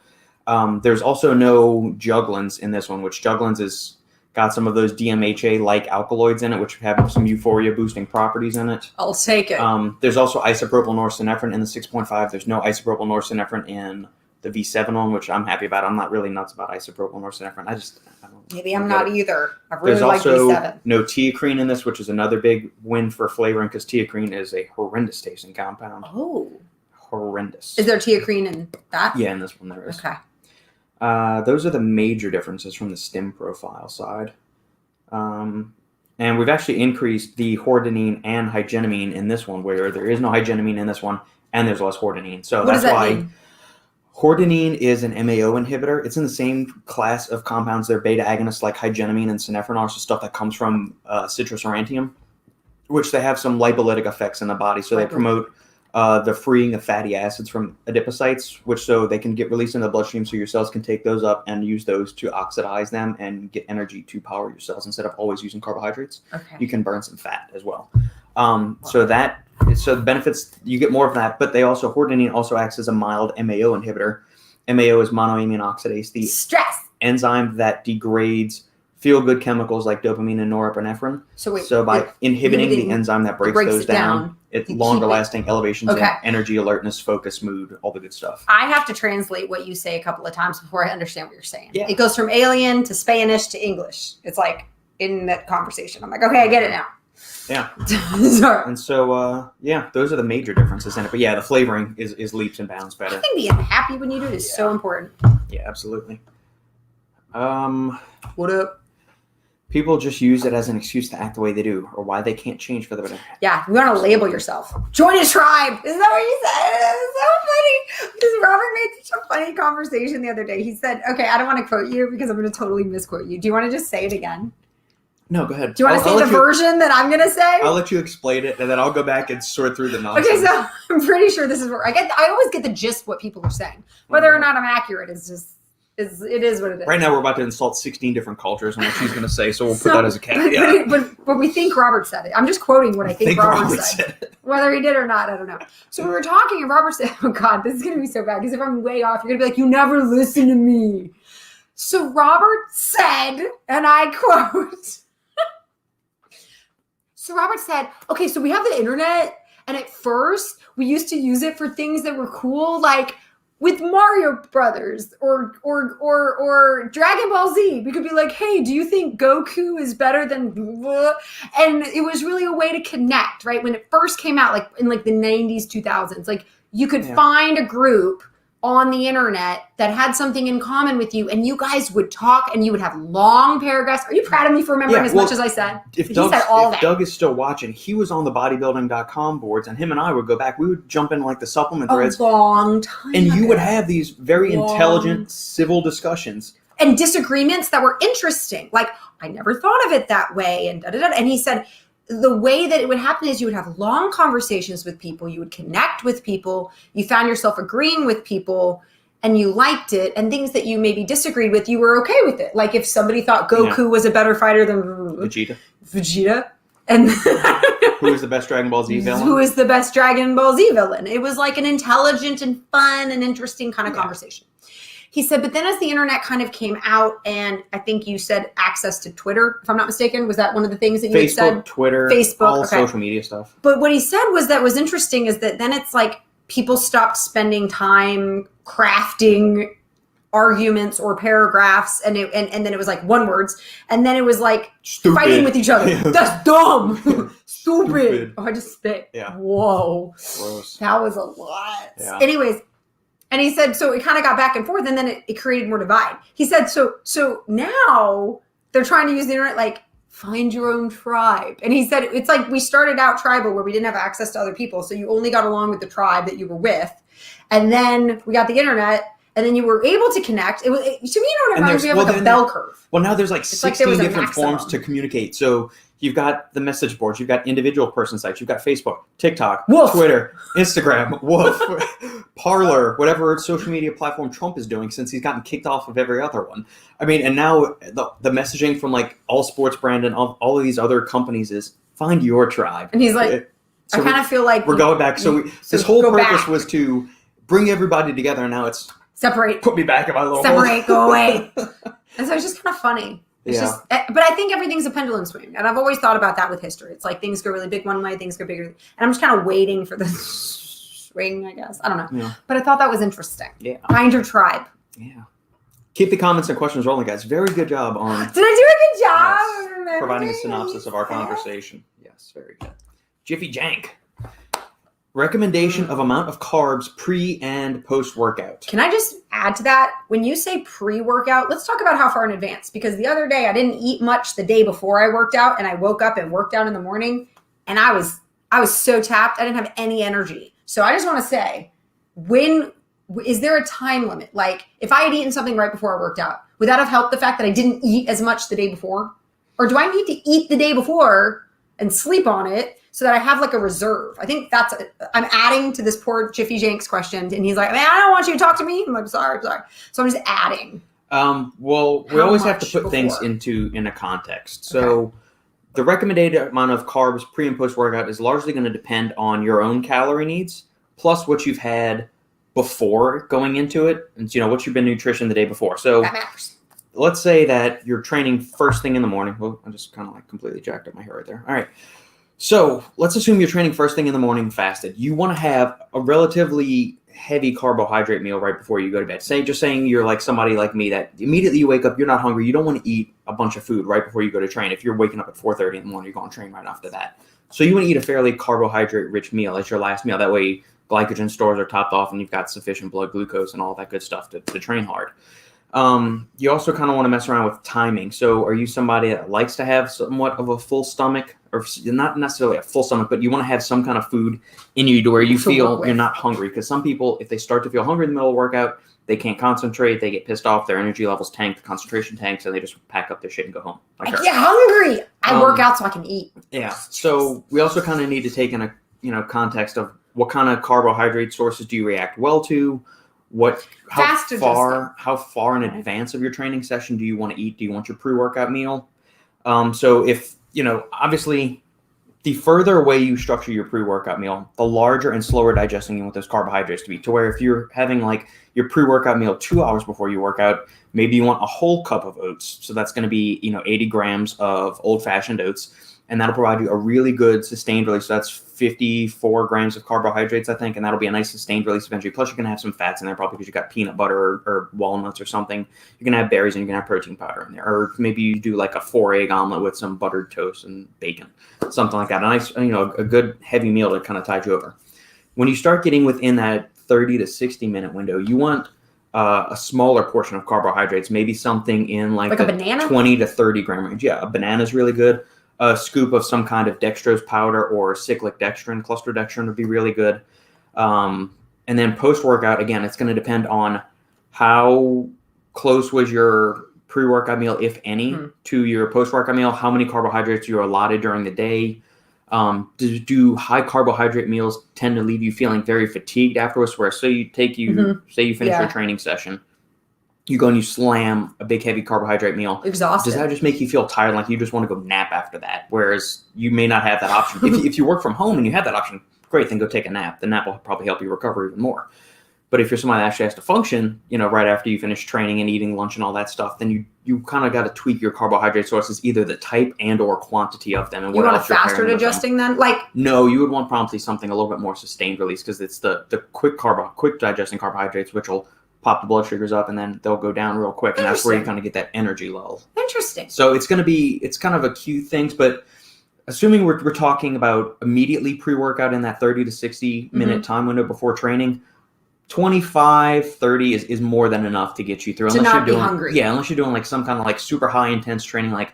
There's also no juglans in this one, which juglans is got some of those DMHA-like alkaloids in it, which have some euphoria-boosting properties in it. I'll take it. There's also isopropyl norepinephrine in the 6.5. There's no isopropyl norepinephrine in the V7 one, which I'm happy about. I'm not really nuts about isopropyl norepinephrine. I don't Maybe I'm not either. I really There's like also V7. no teacrine in this, which is another big win for flavoring because teacrine is a horrendous tasting compound. Oh. Horrendous. Is there teacrine in that? Yeah, in this one there is. Okay. Those are the major differences from the stim profile side. And we've actually increased the hordenine and hygenamine in this one, where there is no hygenamine in this one, and there's less hordenine. So What that's does that why mean? hordenine is an MAO inhibitor. It's in the same class of compounds. They're beta agonists like hygenamine and synephrine, so stuff that comes from citrus aurantium, which they have some lipolytic effects in the body. So they promote the freeing of fatty acids from adipocytes, which so they can get released into the bloodstream so your cells can take those up and use those to oxidize them and get energy to power your cells instead of always using carbohydrates. Okay. You can burn some fat as well. So the benefits, you get more of that, but hordenine also acts as a mild MAO inhibitor. MAO is monoamine oxidase, the Stress. enzyme that degrades feel-good chemicals like dopamine and norepinephrine. So by inhibiting the enzyme that breaks those down, it's you longer-lasting elevations in Okay. energy, alertness, focus, mood, all the good stuff. I have to translate what you say a couple of times before I understand what you're saying. Yeah. It goes from alien to Spanish to English. It's like in that conversation. I'm like, okay, I get it now. Yeah. Sorry. And so, those are the major differences in it. But yeah, the flavoring is leaps and bounds better. I think being happy when you do it is so important. Yeah, absolutely. What up? People just use it as an excuse to act the way they do, or why they can't change for the better. Yeah, you want to label yourself. Join a tribe. Isn't that what you said? It's so funny. Because Robert made such a funny conversation the other day. He said, okay, I don't want to quote you because I'm going to totally misquote you. Do you want to just say it again? No, go ahead. Do you want to say the version that I'm going to say? I'll let you explain it, and then I'll go back and sort through the nonsense. Okay, so I'm pretty sure this is where I always get the gist of what people are saying. Whether or not I'm accurate is just it is what it is. Right now, we're about to insult 16 different cultures and what she's going to say, so we'll put that as a caveat. But we think Robert said it. I'm just quoting what I think Robert said. it. Whether he did or not, I don't know. So we were talking, and Robert said, oh, God, this is going to be so bad. Because if I'm way off, you're going to be like, you never listen to me. So Robert said, and I quote, so Robert said, okay, so we have the internet, and at first, we used to use it for things that were cool, like with Mario Brothers or Dragon Ball Z. We could be like, hey, do you think Goku is better than blah? And it was really a way to connect, right? When it first came out, like in like the 90s, 2000s, like you could find a group on the internet that had something in common with you, and you guys would talk, and you would have long paragraphs. Are you proud of me for remembering as much as I said? If Doug is still watching, he was on the bodybuilding.com boards, and him and I would go back. We would jump in like the supplement threads. A long time And ago. you would have these very intelligent civil discussions. And disagreements that were interesting. Like, I never thought of it that way, and da-da-da. And he said, the way that it would happen is you would have long conversations with people. You would connect with people. You found yourself agreeing with people and you liked it. And things that you maybe disagreed with, you were okay with it. Like if somebody thought Goku was a better fighter than Vegeta. And who is the best Dragon Ball Z villain? Who is the best Dragon Ball Z villain? It was like an intelligent and fun and interesting kind of conversation. He said, but then as the internet kind of came out, and I think you said access to Twitter, if I'm not mistaken, was that one of the things that you had said? Facebook, Twitter, all social media stuff. But what he said was interesting is that then it's like people stopped spending time crafting arguments or paragraphs, and then it was like one words, and then it was like Stupid. Fighting with each other. Yeah. That's dumb. Stupid. Oh, I just spit. Yeah. Whoa. Gross. That was a lot. Yeah. Anyways, and he said, so it kind of got back and forth, and then it created more divide. He said, so now they're trying to use the internet like find your own tribe. And he said, it's like we started out tribal where we didn't have access to other people. So you only got along with the tribe that you were with. And then we got the internet, and then you were able to connect. To me, it reminds me of like a bell curve. Well, now there's like 16 different forms to communicate. So you've got the message boards, you've got individual person sites, you've got Facebook, TikTok, Woof. Twitter, Instagram, Woof, Parler, whatever social media platform Trump is doing since he's gotten kicked off of every other one. I mean, and now the messaging from like All Sports Brand and all of these other companies is find your tribe. And he's like, so I kind of feel like we're going back. So this whole purpose was to bring everybody together, and now it's separate. Put me back in my little separate, hole. go away. And so it's just kind of funny. It's just, but I think everything's a pendulum swing, and I've always thought about that with history. It's like things go really big one way, things go bigger, and I'm just kind of waiting for the swing, I guess. I don't know, but I thought that was interesting. Yeah, find your tribe. Yeah, keep the comments and questions rolling, guys. Very good job on. Did I do a good job? Yes, providing a synopsis of our conversation. Yes, very good. Jiffy Jank. Recommendation of amount of carbs pre and post workout. Can I just add to that? When you say pre-workout, let's talk about how far in advance. Because the other day I didn't eat much the day before I worked out, and I woke up and worked out in the morning, and I was so tapped. I didn't have any energy. So I just want to say, is there a time limit? Like if I had eaten something right before I worked out, would that have helped the fact that I didn't eat as much the day before? Or do I need to eat the day before and sleep on it so that I have like a reserve? I think I'm adding to this poor Jiffy Jank's question. And he's like, man, I don't want you to talk to me. I'm like, sorry. So I'm just adding. Well, we always have to put things in a context. So the recommended amount of carbs pre and post workout is largely going to depend on your own calorie needs, plus what you've had before going into it. And, what you've been nutrition the day before. So that matters. Let's say that you're training first thing in the morning. Well, I just kind of like completely jacked up my hair right there. All right. So let's assume you're training first thing in the morning fasted. You want to have a relatively heavy carbohydrate meal right before you go to bed. Saying you're like somebody like me that immediately you wake up, you're not hungry. You don't want to eat a bunch of food right before you go to train. If you're waking up at 4:30 in the morning, you're going to train right after that. So you want to eat a fairly carbohydrate rich meal as your last meal. That way glycogen stores are topped off and you've got sufficient blood glucose and all that good stuff to train hard. You also kind of want to mess around with timing. So are you somebody that likes to have somewhat of a full stomach, or not necessarily a full stomach, but you want to have some kind of food in you to where you feel you're not hungry? Because some people, if they start to feel hungry in the middle of workout, they can't concentrate, they get pissed off, their energy levels tank, the concentration tanks, and they just pack up their shit and go home. I get hungry. I work out so I can eat. Yeah. So we also kind of need to take in a context of what kind of carbohydrate sources do you react well to? How far in advance of your training session do you want to eat? Do you want your pre-workout meal? So if, obviously the further away you structure your pre-workout meal, the larger and slower digesting you want those carbohydrates to be, to where if you're having like your pre-workout meal 2 hours before you work out, maybe you want a whole cup of oats. So that's going to be, 80 grams of old-fashioned oats. And that'll provide you a really good sustained release. So that's 54 grams of carbohydrates, I think, and that'll be a nice sustained release eventually. Plus, you're going to have some fats in there, probably because you got peanut butter or walnuts or something. You're going to have berries and you're going to have protein powder in there. Or maybe you do like a 4-egg omelet with some buttered toast and bacon, something like that. A nice, a good heavy meal to kind of tide you over. When you start getting within that 30 to 60 minute window, you want a smaller portion of carbohydrates, maybe something in like a banana? 20 to 30 gram range. Yeah, a banana is really good. A scoop of some kind of dextrose powder or cyclic dextrin, cluster dextrin would be really good. And then post-workout, again, it's going to depend on how close was your pre-workout meal, if any, to your post-workout meal, how many carbohydrates you're allotted during the day. Do high carbohydrate meals tend to leave you feeling very fatigued afterwards? Where say you finish your training session, you go and you slam a big heavy carbohydrate meal. Exhausted. Does that just make you feel tired, like you just want to go nap after that? Whereas you may not have that option. If you work from home and you have that option, great, then go take a nap. The nap will probably help you recover even more. But if you're somebody that actually has to function, right after you finish training and eating lunch and all that stuff, then you kind of got to tweak your carbohydrate sources, either the type and or quantity of them. And you what want else a faster digesting then? No, you would want probably something a little bit more sustained release, because it's the quick digesting carbohydrates, which will pop the blood sugars up and then they'll go down real quick. And that's where you kind of get that energy lull. Interesting. So it's kind of acute things, but assuming we're talking about immediately pre-workout in that 30 to 60 minute time window before training, 25, 30 is more than enough to get you through. Unless you're doing hungry. Yeah, unless you're doing like some kind of like super high intense training, like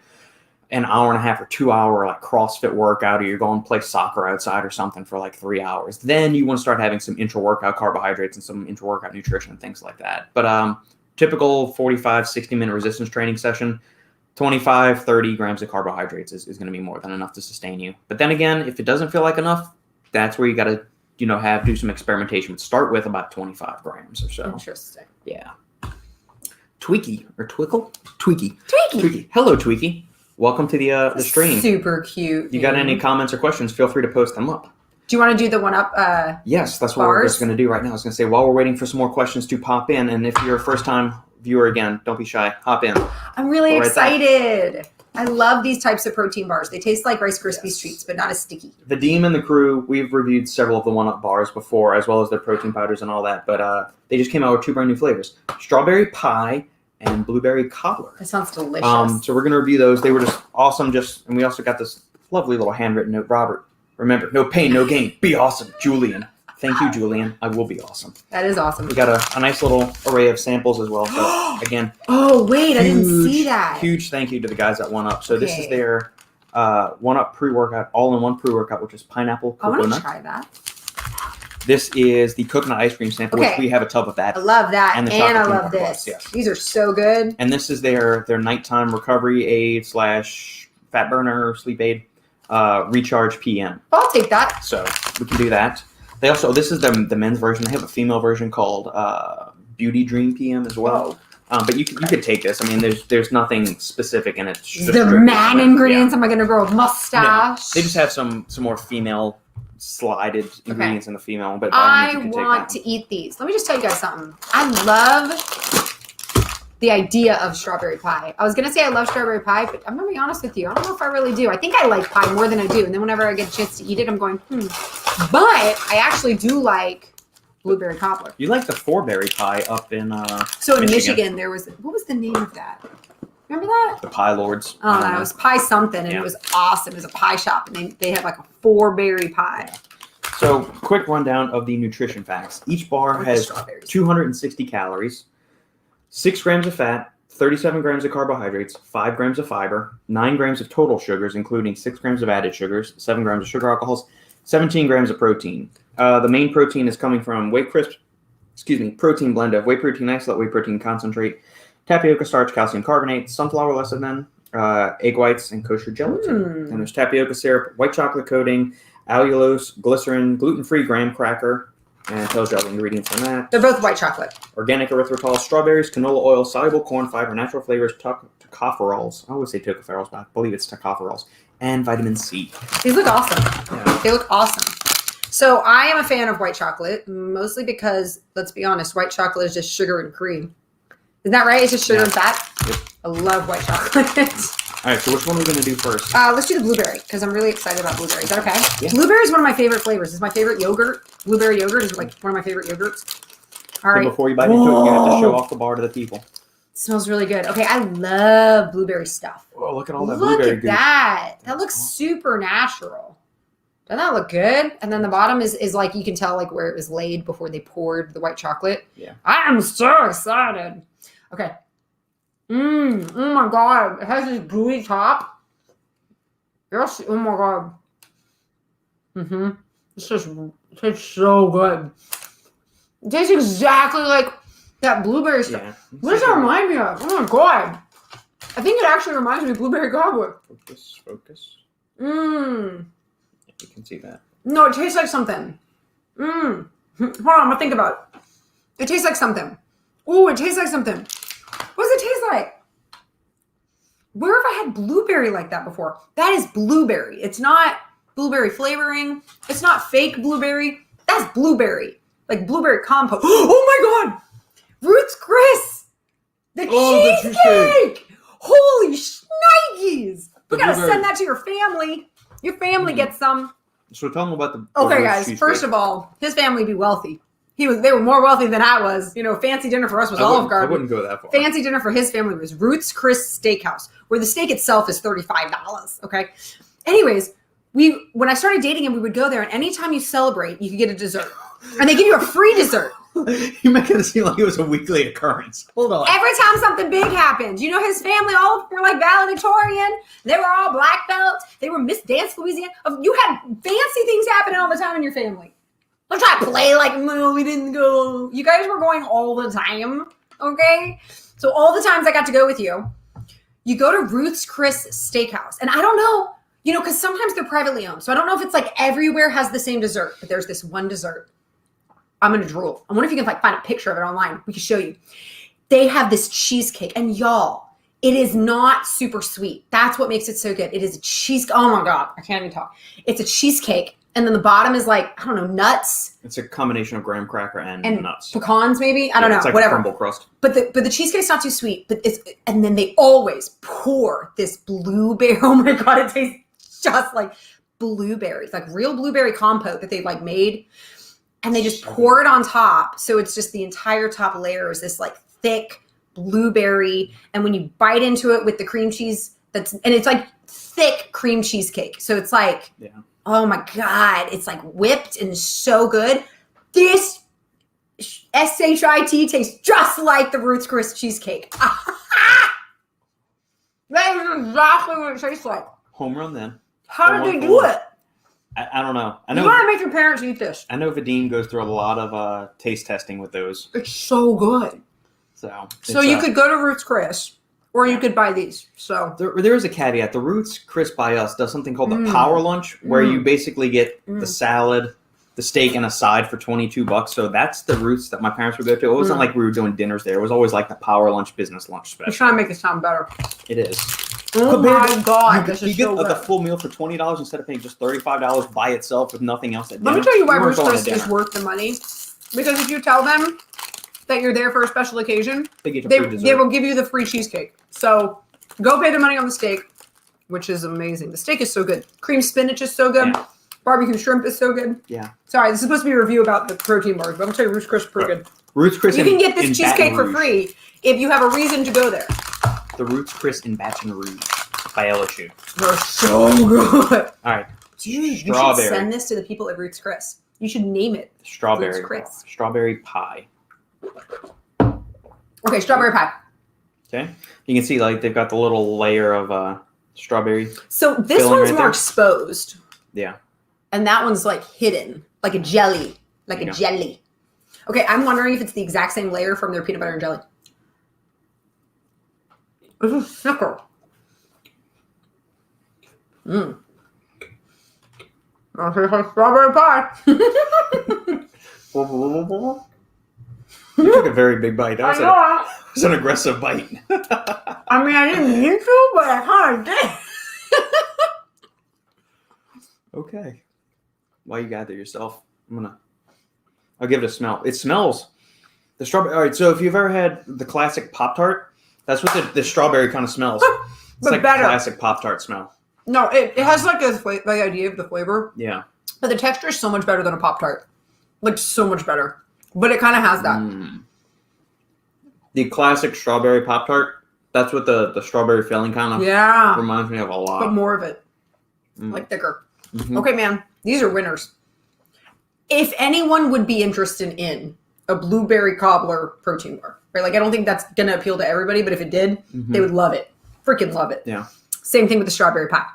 an hour and a half or 2 hour like CrossFit workout, or you're going to play soccer outside or something for like 3 hours. Then you want to start having some intra-workout carbohydrates and some intra-workout nutrition and things like that. But typical 45, 60-minute resistance training session, 25, 30 grams of carbohydrates is going to be more than enough to sustain you. But then again, if it doesn't feel like enough, that's where you got to do some experimentation. But start with about 25 grams or so. Interesting. Yeah. Tweaky or Twickle? Tweaky. Tweaky. Hello, Tweaky. Welcome to the stream. Super cute. You got any comments or questions? Feel free to post them up. Do you want to do the one up? Yes, that's what we're just going to do right now. I was going to say, while we're waiting for some more questions to pop in, and if you're a first-time viewer again, don't be shy. Hop in. I'm really excited. I love these types of protein bars. They taste like Rice Krispies treats, but not as sticky. Vadim and the crew, we've reviewed several of the one-up bars before, as well as their protein powders and all that, but they just came out with 2 brand new flavors. Strawberry pie and blueberry cobbler. That sounds delicious. So we're going to review those. They were just awesome. And we also got this lovely little handwritten note. Robert, remember, no pain, no gain. Be awesome. Julian. Thank you, Julian. I will be awesome. That is awesome. We got a nice little array of samples as well. So again. Oh, wait, I didn't see that. Huge thank you to the guys at One Up. So this is their One Up pre-workout, all-in-one pre-workout, which is pineapple coconut. I want to try that. This is the coconut ice cream sample, which we have a tub of that. I love that. And I love this. Plus, yes. These are so good. And this is their nighttime recovery aid / fat burner, sleep aid, recharge PM. I'll take that. So we can do that. They also, this is the men's version. They have a female version called Beauty Dream PM as well. But you could take this. I mean, there's nothing specific in it. The man ingredients. Am I going to grow a mustache? No. They just have some more female slided ingredients in the female. But I want to eat these. Let me just tell you guys something. I love the idea of strawberry pie. I was going to say I love strawberry pie, but I'm going to be honest with you. I don't know if I really do. I think I like pie more than I do. And then whenever I get a chance to eat it, I'm going, But I actually do like blueberry cobbler. You like the 4-berry pie up in So in Michigan, there was, what was the name of that? Remember that? The Pie Lords. Oh, no, it was Pie something, and it was awesome. It was a pie shop, and they had like a 4-berry pie. Yeah. So quick rundown of the nutrition facts. Each bar has 260 calories, 6 grams of fat, 37 grams of carbohydrates, 5 grams of fiber, 9 grams of total sugars, including 6 grams of added sugars, 7 grams of sugar alcohols, 17 grams of protein. The main protein is coming from protein blend of whey protein isolate, whey protein concentrate, tapioca starch, calcium carbonate, sunflower lecithin, egg whites, and kosher gelatin. And there's tapioca syrup, white chocolate coating, allulose, glycerin, gluten-free graham cracker, and it tells you all the ingredients in that. They're both white chocolate. Organic erythritol, strawberries, canola oil, soluble corn fiber, natural flavors, tocopherols. I always say tocopherols, but I believe it's tocopherols. And vitamin C. These look awesome. Yeah. They look awesome. So I am a fan of white chocolate, mostly because, let's be honest, white chocolate is just sugar and cream. Isn't that right? It's just sugar and fat? Yep. I love white chocolate. All right, so which one are we going to do first? Let's do the blueberry, because I'm really excited about blueberry. Is that okay? Yeah. Blueberry is one of my favorite flavors. It's my favorite yogurt. Blueberry yogurt is like one of my favorite yogurts. All right. So before you bite into it, you have to show off the bar to the people. It smells really good. Okay, I love blueberry stuff. Oh, look at all that blueberry goop. Look at that. That looks super natural. Doesn't that look good? And then the bottom is like, you can tell like where it was laid before they poured the white chocolate. Yeah. I am so excited. Okay. Oh my God. It has this gooey top. Yes. Oh my God. It tastes so good. It tastes exactly like that blueberry stuff. Yeah. What does that remind me of? Oh my God. I think it actually reminds me of blueberry cobbler. Focus. You can see that. No, it tastes like something. Hold on, I'm gonna think about it. It tastes like something. Oh, it tastes like something. What does it taste like? Where have I had blueberry like that before? That is blueberry. It's not blueberry flavoring. It's not fake blueberry. That's blueberry. like blueberry compote. Oh my God. Ruth's Chris. The cheesecake. Holy shnikes. We got to send that to your family. Your family gets some. So tell them about the Okay, guys. cheesecake. First of all, his family be wealthy. They were more wealthy than I was. You know, fancy dinner for us was Olive Garden. I wouldn't go that far. Fancy dinner for his family was Ruth's Chris Steakhouse, where the steak itself is $35. Okay. Anyways, when I started dating him, we would go there, and anytime you celebrate, you could get a dessert, and they give you a free dessert. You're making it seem like it was a weekly occurrence. Hold on. Every time something big happened, you know, his family all were like valedictorian. They were all black belts. They were Miss Dance Louisiana. You had fancy things happening all the time in your family. Don't try to play like, no, we didn't go. You guys were going all the time, okay? So all the times I got to go with you, you go to Ruth's Chris Steakhouse. And I don't know, you know, because sometimes they're privately owned. So I don't know if it's like everywhere has the same dessert, but there's this one dessert. I'm going to drool. I wonder if you can like find a picture of it online. We can show you. They have this cheesecake. And y'all, it is not super sweet. That's what makes it so good. It is a cheesecake. Oh my God. I can't even talk. It's a cheesecake. And then the bottom is like, I don't know, nuts. It's a combination of graham cracker and nuts. Pecans, maybe? I don't know. It's like whatever. A crumble crust. But the cheesecake's not too sweet. And then they always pour this blueberry. Oh my God, it tastes just like blueberries, like real blueberry compote that they've like made. And they just pour it on top. So it's just the entire top layer is this like thick blueberry. And when you bite into it with the cream cheese, and it's like thick cream cheesecake. So it's like, oh my God, it's like whipped and so good. This SHIT tastes just like the Ruth's Chris cheesecake. That is exactly what it tastes like. Home run then. How did they do it? I don't know. You want to make your parents eat this. I know Vadim goes through a lot of taste testing with those. It's so good. So you could go to Ruth's Chris, or you could buy these. So there is a caveat. The Ruth's Chris by us does something called the Power Lunch, where you basically get the salad, the steak, and a side for $22. So that's the Ruth's that my parents would go to. It wasn't like we were doing dinners there. It was always like the Power Lunch business lunch special. You're trying to make it sound better. It is. Oh my God, this you is get so good. the full meal for $20 instead of paying just $35 by itself with nothing else at dinner. Let me tell you why weren't Ruth's going Chris to is dinner. worth the money. Because if you tell them that you're there for a special occasion, They get they free dessert. will give you the free cheesecake. So go pay the money on the steak, which is amazing. The steak is so good. Cream spinach is so good. Yeah. Barbecue shrimp is so good. Yeah. Sorry, this is supposed to be a review about the protein bars, but I'm going to tell you Ruth's Chris is pretty good. Ruth's Chris You can get this in cheesecake Baton for Rouge. free if you have a reason to go there. The Ruth's Chris in Baton Rouge by LSU. They're so good. All right. Dude, you should Strawberry. send this to the people at Ruth's Chris. You should name it. Strawberry. Ruth's Chris. Strawberry pie. Okay, strawberry pie. Okay. You can see like they've got the little layer of strawberry. So this Filling one's right more there? exposed. Yeah. And that one's like hidden, like a jelly, like a jelly. Okay, I'm wondering if it's the exact same layer from their peanut butter and jelly. This is thicker. I'll taste like strawberry pie. You took a very big bite. That I was an aggressive bite. I mean, I didn't mean to, but I kind of did. Okay. While you gather yourself, I'll give it a smell. It smells the strawberry. All right. So if you've ever had the classic Pop-Tart, that's what the strawberry kind of smells. It's But like better. classic Pop-Tart smell. No, it has like the idea of the flavor, Yeah. but the texture is so much better than a Pop-Tart. Like, so much better. But it kind of has that. The classic strawberry Pop-Tart, that's what the strawberry filling kind of reminds me of a lot. But more of it. Like thicker. Mhm. Okay, man. These are winners. If anyone would be interested in a blueberry cobbler protein bar, right? Like, I don't think that's going to appeal to everybody, but if it did, they would love it. Freaking love it. Yeah. Same thing with the strawberry pie.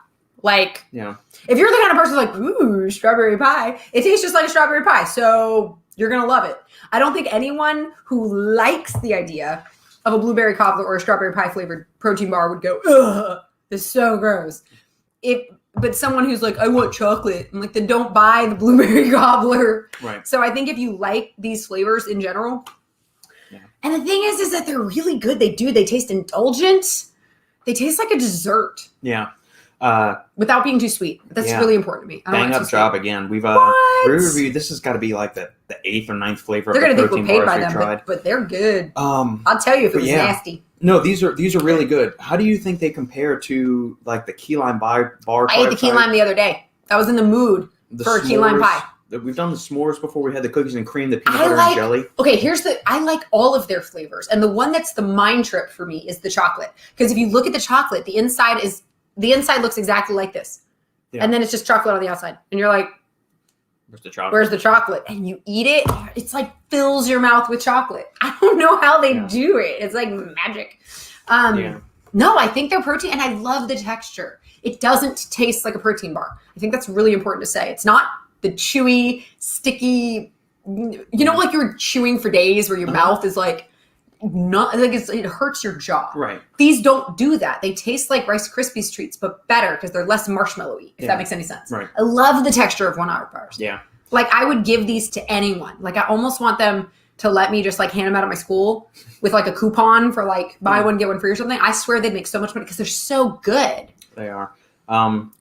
Like, Yeah. if you're the kind of person like, ooh, strawberry pie, it tastes just like a strawberry pie. So you're going to love it. I don't think anyone who likes the idea of a blueberry cobbler or a strawberry pie flavored protein bar would go, ugh, this is so gross. But someone who's like, I want chocolate, I'm like, then don't buy the blueberry cobbler. Right. So I think if you like these flavors in general, and the thing is that they're really good. They taste indulgent. They taste like a dessert. Yeah. without being too sweet. That's really important to me. I don't Bang like up job again. We've reviewed. This has got to be like the 8th or 9th flavor. They're of the gonna think protein we're paid bars by we've them, tried. but they're good. I'll tell you if it was nasty. No, these are really good. How do you think they compare to like the key lime bar? I ate the key lime the other day. I was in the mood for a key lime pie. We've done the s'mores before. We had the cookies and cream, the peanut butter and jelly. Okay, I like all of their flavors. And the one that's the mind trip for me is the chocolate. Because if you look at the chocolate, the inside looks exactly like this. Yeah. And then it's just chocolate on the outside. And you're like, where's the chocolate? Where's the chocolate? And you eat it, it's like fills your mouth with chocolate. I don't know how they do it. It's like magic. No, I think they're protein, and I love the texture. It doesn't taste like a protein bar. I think that's really important to say. It's not the chewy, sticky, like you're chewing for days where your mouth is like, not like it hurts your jaw. Right. These don't do that. They taste like Rice Krispies treats, but better because they're less marshmallowy, if that makes any sense. Right. I love the texture of 1 hour bars. Yeah. Like I would give these to anyone. Like I almost want them to let me just like hand them out at my school with like a coupon for like buy one, get one free or something. I swear they'd make so much money because they're so good. They are.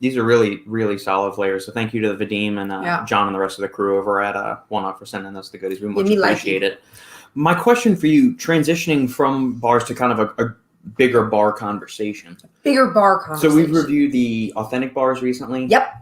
These are really, really solid flavors. So thank you to the Vadim and John and the rest of the crew over at One Up for sending us the goodies. We much appreciate it. My question for you, transitioning from bars to kind of a bigger bar conversation. So we've reviewed the authentic bars recently. Yep.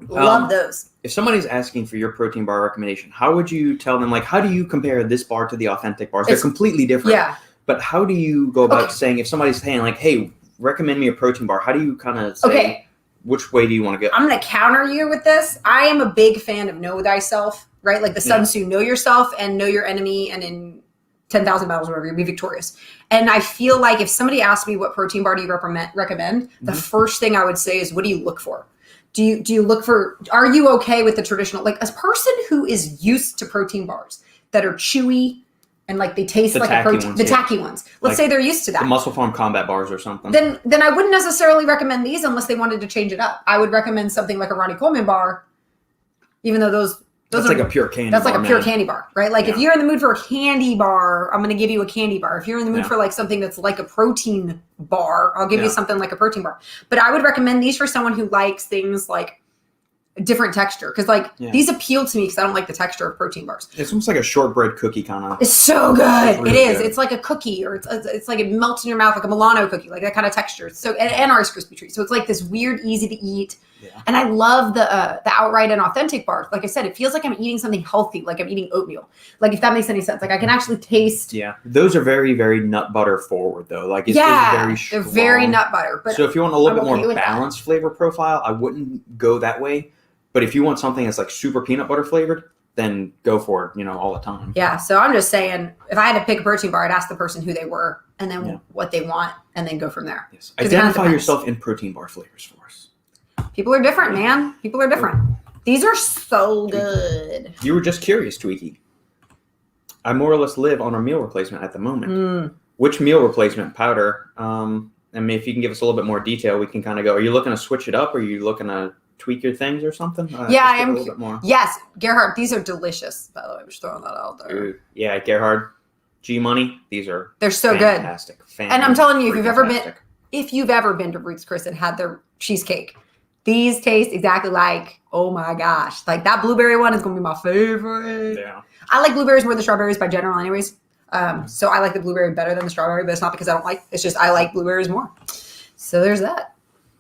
Love those. If somebody's asking for your protein bar recommendation, how would you tell them, like, how do you compare this bar to the authentic bars? They're completely different. Yeah. But how do you go about saying, if somebody's saying like, hey, recommend me a protein bar, how do you kind of say, which way do you want to go? I'm going to counter you with this. I am a big fan of know thyself, right? Like the Sun Tzu, know yourself and know your enemy, and in 10,000 battles or whatever, you'll be victorious. And I feel like if somebody asked me what protein bar do you recommend, the first thing I would say is, what do you look for? Do you look for, are you okay with the traditional, like a person who is used to protein bars that are chewy and like they taste like a protein, the tacky ones. Let's say they're used to that. The Muscle Farm Combat bars or something. Then I wouldn't necessarily recommend these unless they wanted to change it up. I would recommend something like a Ronnie Coleman bar, even though those that's like a pure candy bar. That's like a pure man. Candy bar, right? Like if you're in the mood for a candy bar, I'm going to give you a candy bar. If you're in the mood for like something that's like a protein bar, I'll give you something like a protein bar. But I would recommend these for someone who likes things like a different texture, because like these appeal to me because I don't like the texture of protein bars. It's almost like a shortbread cookie kind of. It's so good. Really it is. Good. It's like a cookie, or it's like it melts in your mouth like a Milano cookie, like that kind of texture. So and Rice Krispie treat. So it's like this weird, easy to eat. Yeah. And I love the outright and authentic bars. Like I said, it feels like I'm eating something healthy, like I'm eating oatmeal. Like if that makes any sense. Like I can actually taste. Yeah, those are very, very nut butter forward though. Like it's very strong. They're very nut butter. But so if you want a little bit more balanced flavor profile, I wouldn't go that way. But if you want something that's like super peanut butter flavored, then go for it, all the time. Yeah. So I'm just saying, if I had to pick a protein bar, I'd ask the person who they were and then what they want and then go from there. Yes. Identify yourself in protein bar flavors for us. People are different, man. People are different. These are so good. You were just curious, Tweaky. I more or less live on a meal replacement at the moment. Which meal replacement powder? And if you can give us a little bit more detail, we can kind of go, are you looking to switch it up? Or are you looking to tweak your things or something? Yeah, I am. A little bit more. Yes, Gerhard, these are delicious. By the way, I'm just throwing that out there. Dude, yeah, Gerhard, G Money, they're so fantastic. Good. And I'm telling you, if you've ever been to Ruth's Chris and had their cheesecake, these taste exactly like, oh my gosh, like that blueberry one is gonna be my favorite. Yeah, I like blueberries more than strawberries by general, anyways. So I like the blueberry better than the strawberry, but it's not because I don't like. It's just I like blueberries more. So there's that.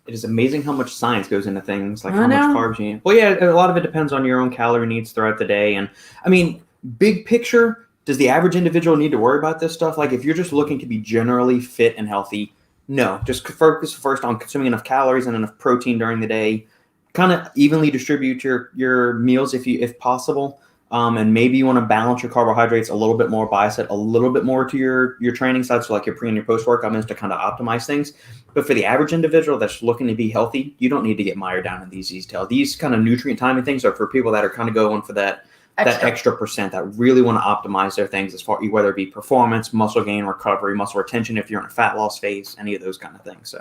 It is amazing how much science goes into things, like how much carbs you need. Well, yeah, a lot of it depends on your own calorie needs throughout the day. And I mean, big picture, does the average individual need to worry about this stuff? Like if you're just looking to be generally fit and healthy, no, just focus first on consuming enough calories and enough protein during the day. Kind of evenly distribute your meals if possible. And maybe you want to balance your carbohydrates a little bit more, bias it a little bit more to your training side, so like your pre and your post workout minutes to kind of optimize things. But for the average individual that's looking to be healthy, you don't need to get mired down in these details. These kind of nutrient timing things are for people that are kind of going for that extra percent, that really want to optimize their things as far, whether it be performance, muscle gain, recovery, muscle retention, if you're in a fat loss phase, any of those kind of things. So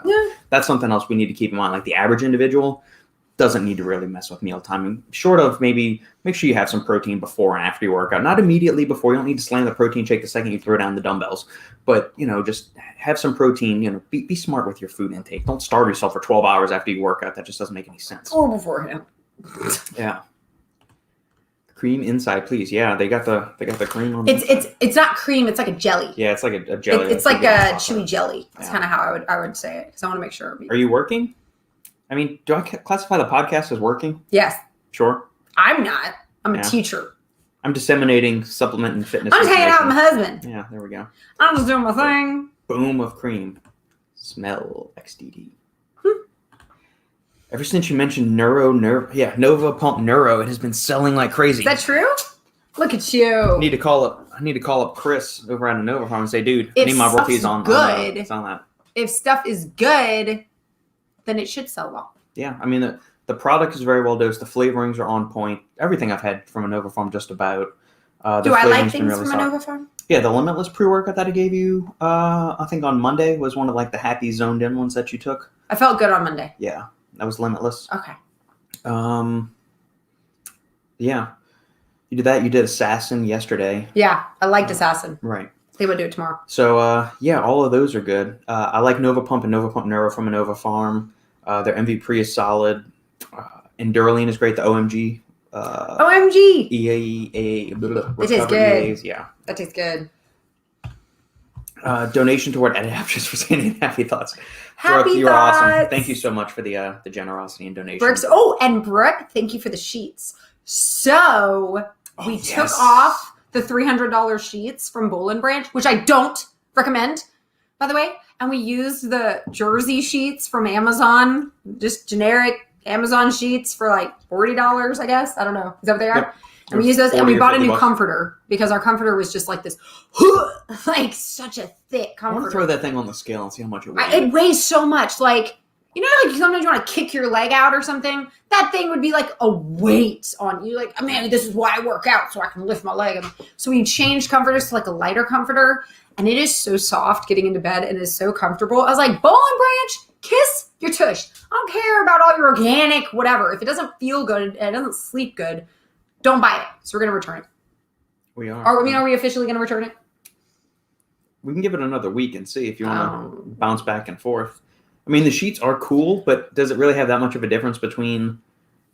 that's something else we need to keep in mind. Like the average individual, doesn't need to really mess with meal timing. Short of maybe make sure you have some protein before and after your workout. Not immediately before. You don't need to slam the protein shake the second you throw down the dumbbells. But, just have some protein. Be smart with your food intake. Don't starve yourself for 12 hours after you work out. That just doesn't make any sense. Or beforehand. Yeah. Cream inside, please. Yeah, they got the cream on. It's not cream. It's like a jelly. Yeah, it's like a jelly. It's like a chewy jelly. That's kind of how I would say it, because I want to make sure. Are you working? I mean, do I classify the podcast as working? Yes. Sure. I'm not. I'm a teacher. I'm disseminating supplement and fitness. I'm just hanging out with my husband. Yeah, there we go. I'm just doing my thing. Boom of cream. Smell XDD. Ever since you mentioned Nova Pump Neuro, it has been selling like crazy. Is that true? Look at you. I need to call up Chris over at Nova Farm and say, dude, I need my royalties on that. If stuff is good, then it should sell well. Yeah, I mean the product is very well dosed. The flavorings are on point. Everything I've had from a Nova Farm, just about. Do I like things from a Nova Farm? Yeah, the Limitless pre-workout that I gave you, I think on Monday was one of like the happy zoned in ones that you took. I felt good on Monday. Yeah. That was Limitless. Okay. Yeah. You did that. You did Assassin yesterday. Yeah, I liked Assassin. Right. They would do it tomorrow. So, all of those are good. I like Nova Pump and Nova Pump Neuro from a Nova Farm. Their MVP is solid. Enduraline is great. The OMG. OMG! EAA. It tastes good. EAs, yeah. That tastes good. Donation toward Adaptions for Sandy and Happy Thoughts. Happy Brooke, you're thoughts. awesome. Thank you so much for the generosity and donation. Brooks. Oh, and Brooke, thank you for the sheets. So we took off the $300 sheets from Boll & Branch, which I don't recommend, by the way. And we used the jersey sheets from Amazon, just generic Amazon sheets for like $40, I guess. I don't know. Is that what they are? Yep. And we used those, and we bought a new $50. comforter because our comforter was just like this, like such a thick comforter. I want to throw that thing on the scale and see how much it weighs. It weighs so much. Like, like sometimes you want to kick your leg out or something. That thing would be like a weight on you. Like, man, this is why I work out, so I can lift my leg. So we changed comforters to like a lighter comforter, and it is so soft getting into bed and is so comfortable. I was like, Boll & Branch, kiss your tush. I don't care about all your organic whatever. If it doesn't feel good and it doesn't sleep good, don't buy it. So we're going to return it. We are. Are we officially going to return it? We can give it another week and see if you want to bounce back and forth. I mean, the sheets are cool, but does it really have that much of a difference between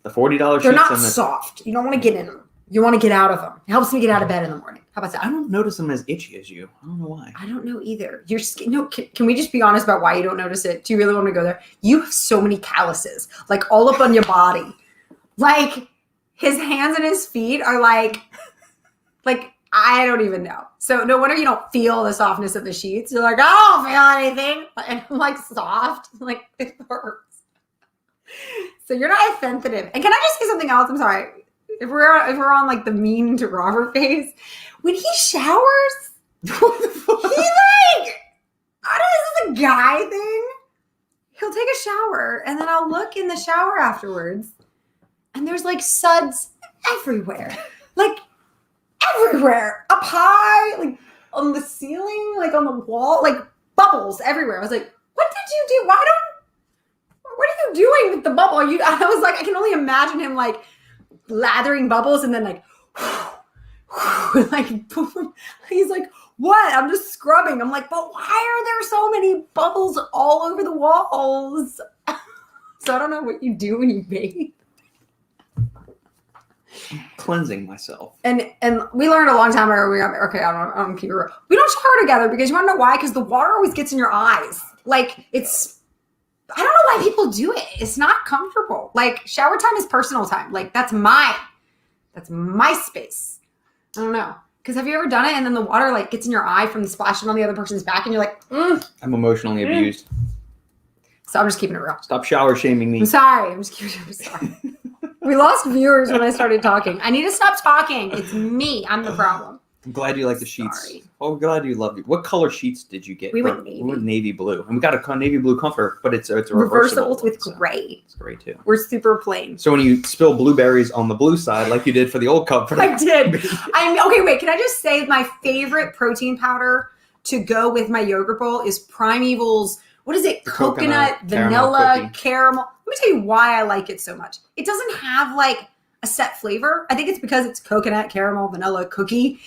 the $40 sheets? They're not soft. You don't want to get in them. You want to get out of them. It helps me get out of bed in the morning. How about that? I don't notice them as itchy as you. I don't know why. I don't know either. Your skin. No, can we just be honest about why you don't notice it? Do you really want to go there? You have so many calluses, like all up on your body. Like his hands and his feet are like I don't even know. So no wonder you don't feel the softness of the sheets. You're like, I don't feel anything. And I'm like soft. Like it hurts. So you're not sensitive. And can I just say something else? I'm sorry. If we're on like the mean to Robert phase, when he showers, he like, I don't know, is this a guy thing? He'll take a shower and then I'll look in the shower afterwards and there's like suds everywhere. Like everywhere. Up high, like on the ceiling, like on the wall, like bubbles everywhere. I was like, what did you do? What are you doing with the bubble? I was like, I can only imagine him like lathering bubbles and then like, like boom. He's like, what? I'm just scrubbing. I'm like, but why are there so many bubbles all over the walls? So I don't know what you do when you bathe. Cleansing myself. And we learned a long time ago. I don't keep it real. We don't shower together because you want to know why? Because the water always gets in your eyes. Like I don't know why people do it. It's not comfortable. Like shower time is personal time. Like that's my space. I don't know. Because have you ever done it and then the water like gets in your eye from splashing on the other person's back and you're like, I'm emotionally abused. So I'm just keeping it real. Stop shower shaming me. I'm sorry. I'm sorry. We lost viewers when I started talking. I need to stop talking. It's me. I'm the problem. I'm glad you like the sheets. Sorry. Oh, I'm glad you love it. What color sheets did you get? We went navy. We went navy blue. And we got a navy blue comforter, but it's a reversible with gray. It's gray too. We're super plain. So when you spill blueberries on the blue side, like you did for the old comforter. I did. Okay, wait. Can I just say my favorite protein powder to go with my yogurt bowl is Primeval's, what is it? Coconut vanilla, caramel. me tell you why I like it so much. It doesn't have like a set flavor. I think it's because it's coconut, caramel, vanilla, cookie.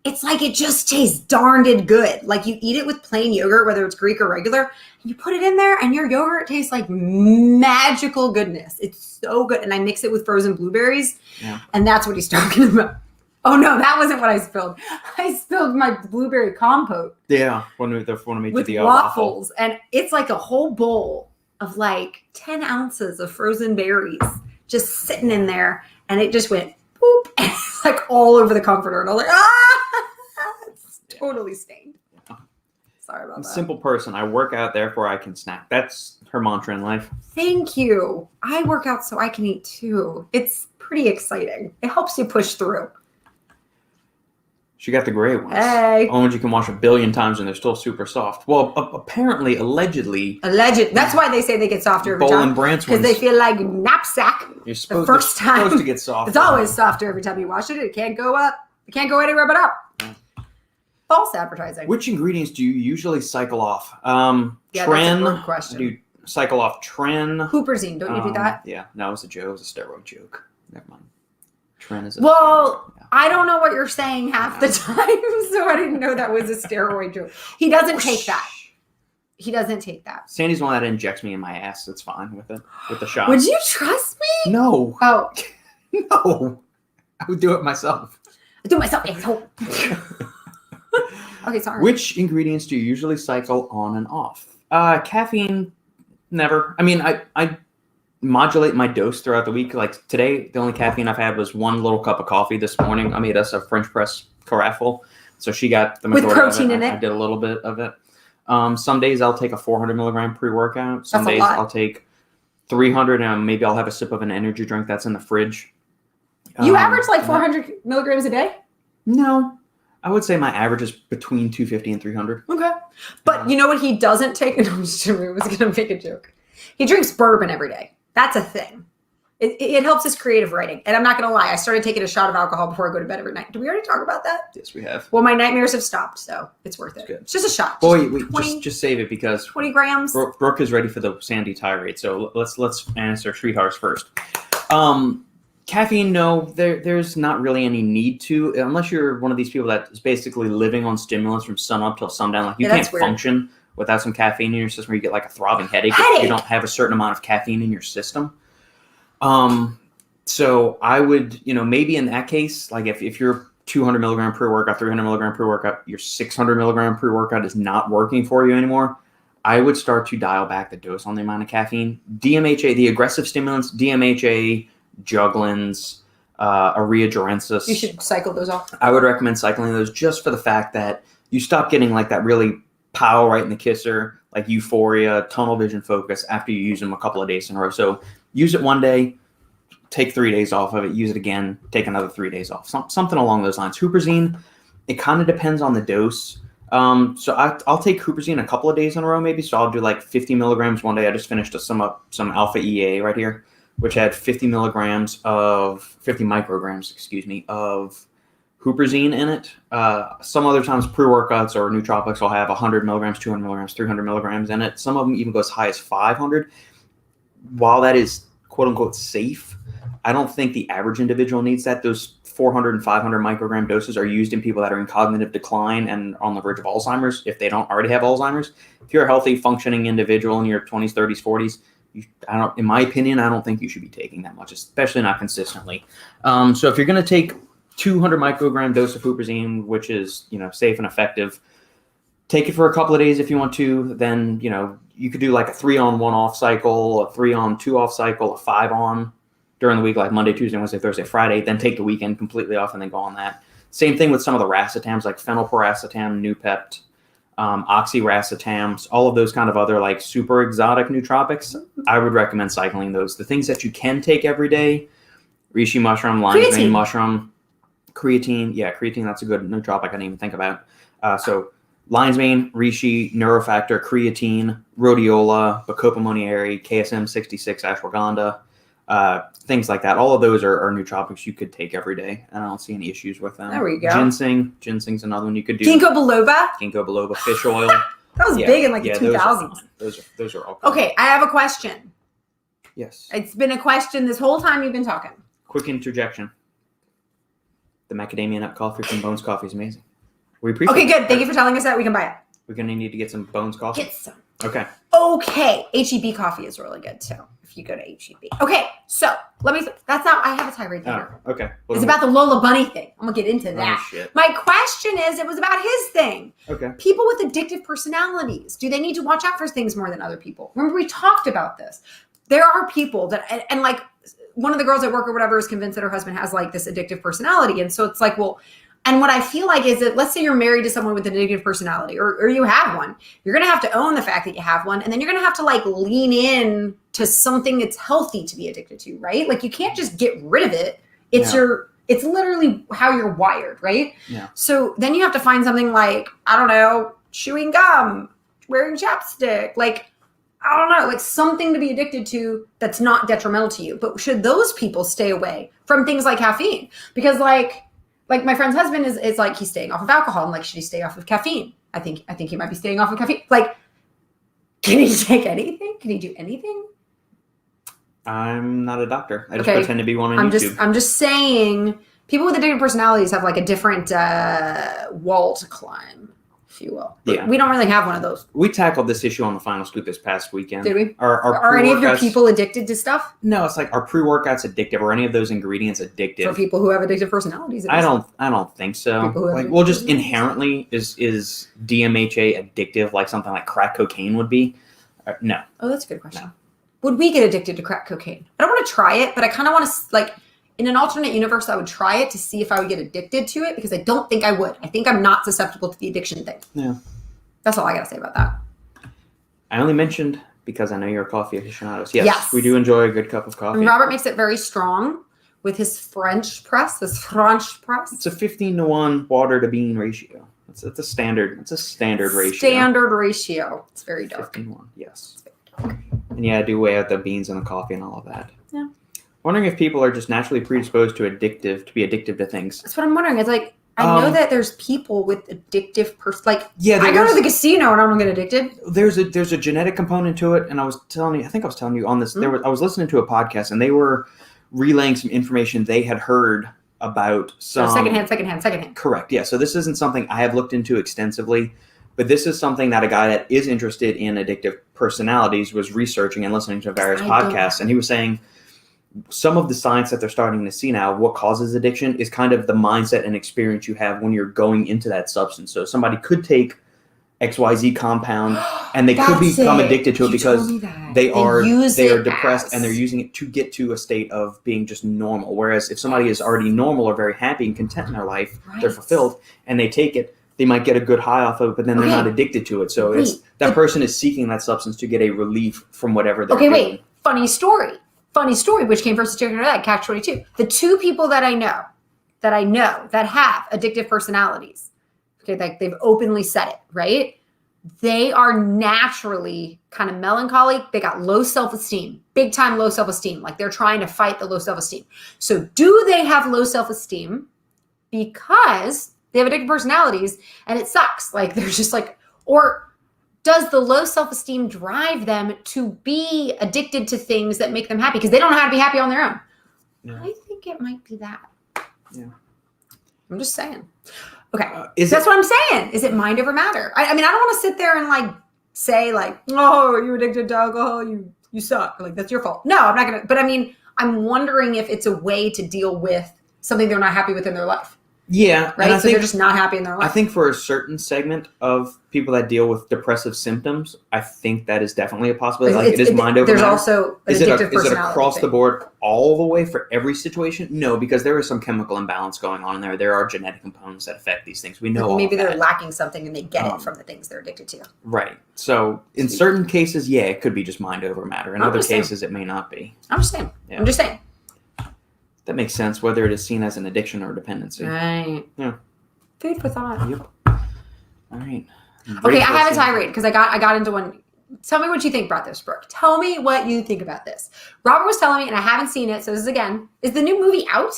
It's like it just tastes darned good. Like you eat it with plain yogurt, whether it's Greek or regular, and you put it in there and your yogurt tastes like magical goodness. It's so good. And I mix it with frozen blueberries. Yeah. And that's what he's talking about. Oh no, that wasn't what I spilled. I spilled my blueberry compote. Yeah, when we made with the waffles. And it's like a whole bowl of like 10 ounces of frozen berries just sitting in there. And it just went boop, and it's like all over the comforter. And I was like, it's totally stained. Yeah. Sorry about I'm a that. simple person. I work out, therefore I can snack. That's her mantra in life. Thank you. I work out so I can eat too. It's pretty exciting. It helps you push through. She got the gray ones. Hey. Ones you can wash 1 billion times and they're still super soft. Well, apparently, allegedly. That's why they say they get softer every Bowl time. and Brandt's Because ones, they feel like knapsack. you're supposed, the first they're supposed time. to get softer. It's always softer every time you wash it. It can't go up. It can't go anywhere but up. Yeah. False advertising. Which ingredients do you usually cycle off? Yeah, that's a Tren. good question. Do you cycle off Tren? Hooperzine, don't you do that? Yeah. No, it was a joke. It was a steroid joke. Never mind. Tren is a Well, yeah. I don't know what you're saying half the time, so I didn't know that was a steroid joke. He doesn't take that. He doesn't take that. Sandy's the one that injects me in my ass. It's fine with it. With the shot. Would you trust me? No. Oh, No. I would do it myself. I do myself. Asshole. Okay, sorry. Which ingredients do you usually cycle on and off? Caffeine, never. I mean, I modulate my dose throughout the week. Like today, the only caffeine I've had was 1 little cup of coffee this morning. I made us a French press carafe, so she got the majority With protein of it. in it? I did a little bit of it. Some days I'll take a 400 milligram pre-workout. Some That's a days lot. I'll take 300, and maybe I'll have a sip of an energy drink that's in the fridge. You average like 400 milligrams a day? No. I would say my average is between 250 and 300. Okay. But you know what he doesn't take? No, I'm just kidding. I was going to make a joke. He drinks bourbon every day. That's a thing. It helps his creative writing. And I'm not going to lie. I started taking a shot of alcohol before I go to bed every night. Did we already talk about that? Yes, we have. Well, my nightmares have stopped, so it's worth it. Good. It's just a shot. Boy, Just 20, just save it because 20 grams. Brooke is ready for the Sandy tirade. So let's answer sweethearts first. Caffeine, no, there's not really any need to, unless you're one of these people that is basically living on stimulants from sun up till sundown. Like you can't function without some caffeine in your system, where you get like a throbbing headache if you don't have a certain amount of caffeine in your system. So I would, maybe in that case, like if you're 200 milligram pre-workout, 300 milligram pre-workout, your 600 milligram pre-workout is not working for you anymore, I would start to dial back the dose on the amount of caffeine. DMHA, the aggressive stimulants, DMHA, Juglans, Aria-Durensis. You should cycle those off. I would recommend cycling those just for the fact that you stop getting like that really pow right in the kisser, like euphoria, tunnel vision focus after you use them a couple of days in a row. So use it one day, take 3 days off of it, use it again, take another 3 days off. Something along those lines. Hooperzine, it kind of depends on the dose. So I'll take Hooperzine a couple of days in a row maybe. So I'll do like 50 milligrams one day. I just finished some alpha EA right here, which had 50 micrograms of Hooperzine in it. Some other times pre-workouts or nootropics will have 100 milligrams, 200 milligrams, 300 milligrams in it. Some of them even go as high as 500. While that is quote unquote safe, I don't think the average individual needs that. Those 400 and 500 microgram doses are used in people that are in cognitive decline and on the verge of Alzheimer's if they don't already have Alzheimer's. If you're a healthy, functioning individual in your 20s, 30s, 40s, in my opinion, I don't think you should be taking that much, especially not consistently. So if you're going to take 200 microgram dose of Hooperzine, which is, safe and effective, take it for a couple of days if you want to. Then, you could do like a 3-on, 1-off cycle, a 3-on, 2-off cycle, a 5-on during the week, like Monday, Tuesday, Wednesday, Thursday, Friday, then take the weekend completely off and then go on that. Same thing with some of the racetams like phenylpiracetam, Nupept, oxyracetams, all of those kind of other like super exotic nootropics. I would recommend cycling those. The things that you can take every day: reishi mushroom, lion's mane mushroom, creatine. Yeah, creatine, that's a good nootropic I didn't even think about. So lion's mane, reishi, neurofactor, creatine, rhodiola, bacopa monnieri, KSM 66, ashwagandha, things like that. All of those are nootropics you could take every day, and I don't see any issues with them. There we go. Ginseng's another one you could do. Ginkgo biloba, fish oil. That was big in like the 2000s. Those are all. Okay, I have a question. Yes. It's been a question this whole time you've been talking. Quick interjection. The macadamia nut coffee from Bones Coffee is amazing. We appreciate it. Okay, good. Thank you for telling us that. We can buy it. We're going to need to get some Bones Coffee. Get some. Okay. Okay. HEB coffee is really good too. If you go to HEB. Okay. So that's not, I have a tirade there. Oh, okay. It's about the Lola Bunny thing. I'm going to get into that. Oh, shit. My question is, it was about his thing. Okay. People with addictive personalities, do they need to watch out for things more than other people? Remember, we talked about this. There are people that, and like one of the girls at work or whatever is convinced that her husband has like this addictive personality. And so it's like, well, and what I feel like is that let's say you're married to someone with an addictive personality or you have one, you're going to have to own the fact that you have one. And then you're going to have to like lean in to something that's healthy to be addicted to, right? Like you can't just get rid of it. It's it's literally how you're wired, right? Yeah. So then you have to find something like, I don't know, chewing gum, wearing chapstick, like, I don't know, like something to be addicted to that's not detrimental to you. But should those people stay away from things like caffeine? Because like my friend's husband is like, he's staying off of alcohol. I'm like, should he stay off of caffeine? I think he might be staying off of caffeine. Like, can he take anything? Can he do anything? I'm not a doctor. I just pretend to be one on YouTube. I'm just saying people with addictive personalities have like a different wall to climb, if you will. Yeah. We don't really have one of those. We tackled this issue on the Final Scoop this past weekend. Did we? Are any of your people addicted to stuff? No, it's like, are pre-workouts addictive? Or any of those ingredients addictive? For people who have addictive personalities. I don't think so. Like, well, just inherently is DMHA addictive like something like crack cocaine would be? No. Oh, that's a good question. No. Would we get addicted to crack cocaine? I don't want to try it, but I kind of want to, like, in an alternate universe, I would try it to see if I would get addicted to it because I don't think I would. I think I'm not susceptible to the addiction thing. Yeah. That's all I got to say about that. I only mentioned because I know you're a coffee aficionado. Yes, we do enjoy a good cup of coffee. And Robert makes it very strong with his French press, It's a 15-to-1 water to bean ratio. It's a standard ratio. Standard ratio. It's very dark. 15-1, yes. And yeah, I do weigh out the beans and the coffee and all of that. Yeah. Wondering if people are just naturally predisposed to be addictive to things. That's what I'm wondering. It's like, I know that there's people with addictive I go to the casino and I don't get addicted. There's a genetic component to it, and I think I was telling you on this. I was listening to a podcast, and they were relaying some information they had heard about some secondhand. Correct. Yeah. So this isn't something I have looked into extensively, but this is something that a guy that is interested in addictive personalities was researching and listening to various podcasts, and he was saying some of the science that they're starting to see now, what causes addiction is kind of the mindset and experience you have when you're going into that substance. So somebody could take XYZ compound and they could become addicted to it because they are depressed and they're using it to get to a state of being just normal. Whereas if somebody is already normal or very happy and content in their life, they're fulfilled, and they take it, they might get a good high off of it, but then they're not addicted to it. So that person is seeking that substance to get a relief from whatever they're doing. Funny story, which came first, chicken or egg, catch 22. The two people that I know that have addictive personalities, okay, like they've openly said it, right? They are naturally kind of melancholy. They got low self-esteem, big time low self-esteem. Like they're trying to fight the low self-esteem. So do they have low self-esteem because they have addictive personalities and it sucks? Like they're just like, or does the low self-esteem drive them to be addicted to things that make them happy because they don't know how to be happy on their own? Yeah. I think it might be that. Yeah. I'm just saying. Okay. That's what I'm saying. Is it mind over matter? I mean, I don't want to sit there and like say like, oh, you're addicted to alcohol. You suck. Like that's your fault. No, I'm not going to. But I mean, I'm wondering if it's a way to deal with something they're not happy with in their life. Yeah. Right. So they're just not happy in their life. I think for a certain segment of people that deal with depressive symptoms, I think that is definitely a possibility. Like it is mind over matter. There's also an addictive personality. Is it across the board all the way for every situation? No, because there is some chemical imbalance going on in there. There are genetic components that affect these things. We know maybe they're lacking something and they get it from the things they're addicted to. Right. So in certain cases, yeah, it could be just mind over matter. In other cases, it may not be. I'm just saying. Yeah. I'm just saying. That makes sense, whether it is seen as an addiction or a dependency. Right. Yeah. Food for thought. Yep. All right. Okay, I have a tirade because I got into one. Tell me what you think about this, Brooke. Tell me what you think about this. Robert was telling me, and I haven't seen it, so this is again. Is the new movie out?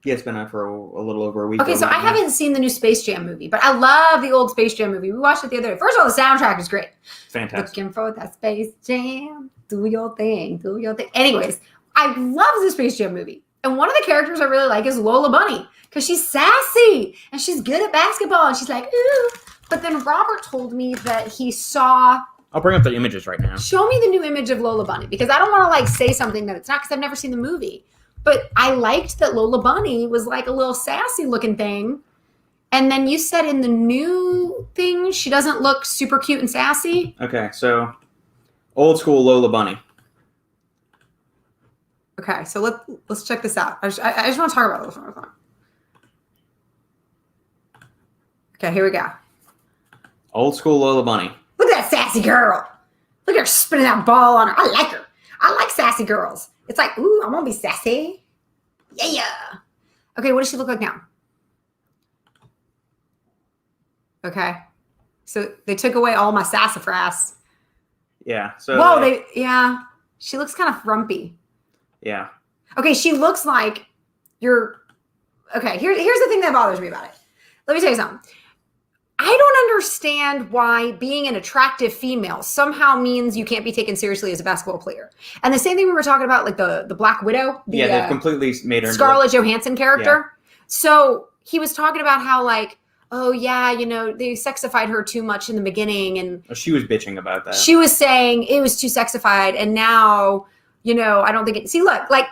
Yeah, it's been out for a little over a week. Okay, so I haven't seen the new Space Jam movie, but I love the old Space Jam movie. We watched it the other day. First of all, the soundtrack is great. Fantastic. Looking for that Space Jam. Do your thing. Do your thing. Anyways, I love the Space Jam movie. And one of the characters I really like is Lola Bunny because she's sassy and she's good at basketball. And she's like, ooh. But then Robert told me that he saw... I'll bring up the images right now. Show me the new image of Lola Bunny because I don't want to like say something that it's not because I've never seen the movie. But I liked that Lola Bunny was like a little sassy looking thing. And then you said in the new thing, she doesn't look super cute and sassy. Okay, so old school Lola Bunny. Okay, so let's check this out. I just want to talk about this one. Okay, here we go. Old school Lola Bunny. Look at that sassy girl. Look at her spinning that ball on her. I like her. I like sassy girls. It's like, ooh, I'm going to be sassy. Yeah. Okay, what does she look like now? Okay. So they took away all my sassafras. Yeah. So Whoa, she looks kind of frumpy. Yeah. Okay, she looks like okay, here's the thing that bothers me about it. Let me tell you something. I don't understand why being an attractive female somehow means you can't be taken seriously as a basketball player. And the same thing we were talking about, like the Black Widow. They've completely made her Scarlett Johansson character. Yeah. So he was talking about how like, oh yeah, they sexified her too much in the beginning. And she was bitching about that. She was saying it was too sexified. And now, I don't think it, see, look, like,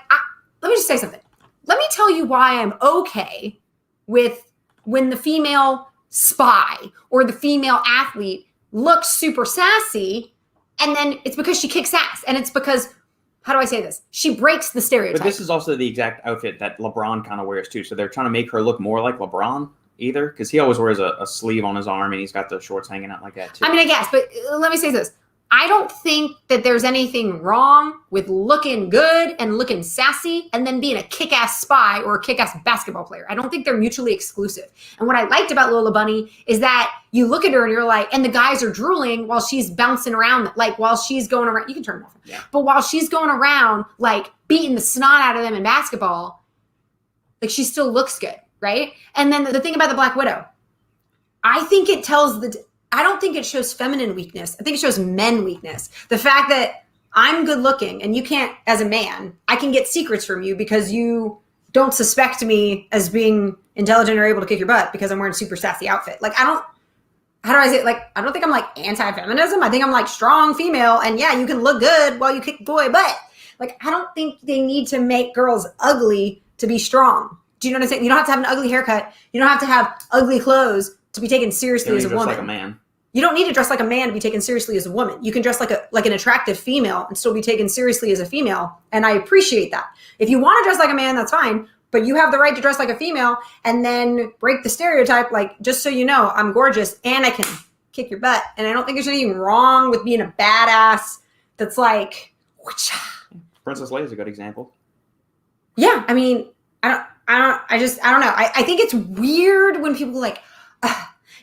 let me just say something. Let me tell you why I'm okay with when the female spy or the female athlete looks super sassy, and then it's because she kicks ass, and it's because, how do I say this? She breaks the stereotype. But this is also the exact outfit that LeBron kind of wears too, so they're trying to make her look more like LeBron either, because he always wears a sleeve on his arm, and he's got the shorts hanging out like that too. I mean, I guess, but let me say this. I don't think that there's anything wrong with looking good and looking sassy and then being a kick-ass spy or a kick-ass basketball player. I don't think they're mutually exclusive. And what I liked about Lola Bunny is that you look at her and you're like, and the guys are drooling while she's bouncing around, like while she's going around, you can turn it off. Yeah. But while she's going around, like beating the snot out of them in basketball, like she still looks good, right? And then the thing about the Black Widow, I think it tells I don't think it shows feminine weakness. I think it shows men weakness. The fact that I'm good looking and you can't, as a man, I can get secrets from you because you don't suspect me as being intelligent or able to kick your butt because I'm wearing a super sassy outfit. Like, how do I say it? Like, I don't think I'm like anti-feminism. I think I'm like strong female. And yeah, you can look good while you kick boy butt. Like, I don't think they need to make girls ugly to be strong. Do you know what I'm saying? You don't have to have an ugly haircut. You don't have to have ugly clothes to be taken seriously as a woman. Like a man. You don't need to dress like a man to be taken seriously as a woman. You can dress like an attractive female and still be taken seriously as a female. And I appreciate that. If you want to dress like a man, that's fine. But you have the right to dress like a female and then break the stereotype. Like, just so you know, I'm gorgeous and I can kick your butt. And I don't think there's anything wrong with being a badass that's like, whoosh. Princess Leia is a good example. Yeah. I mean, I don't know. I think it's weird when people are like,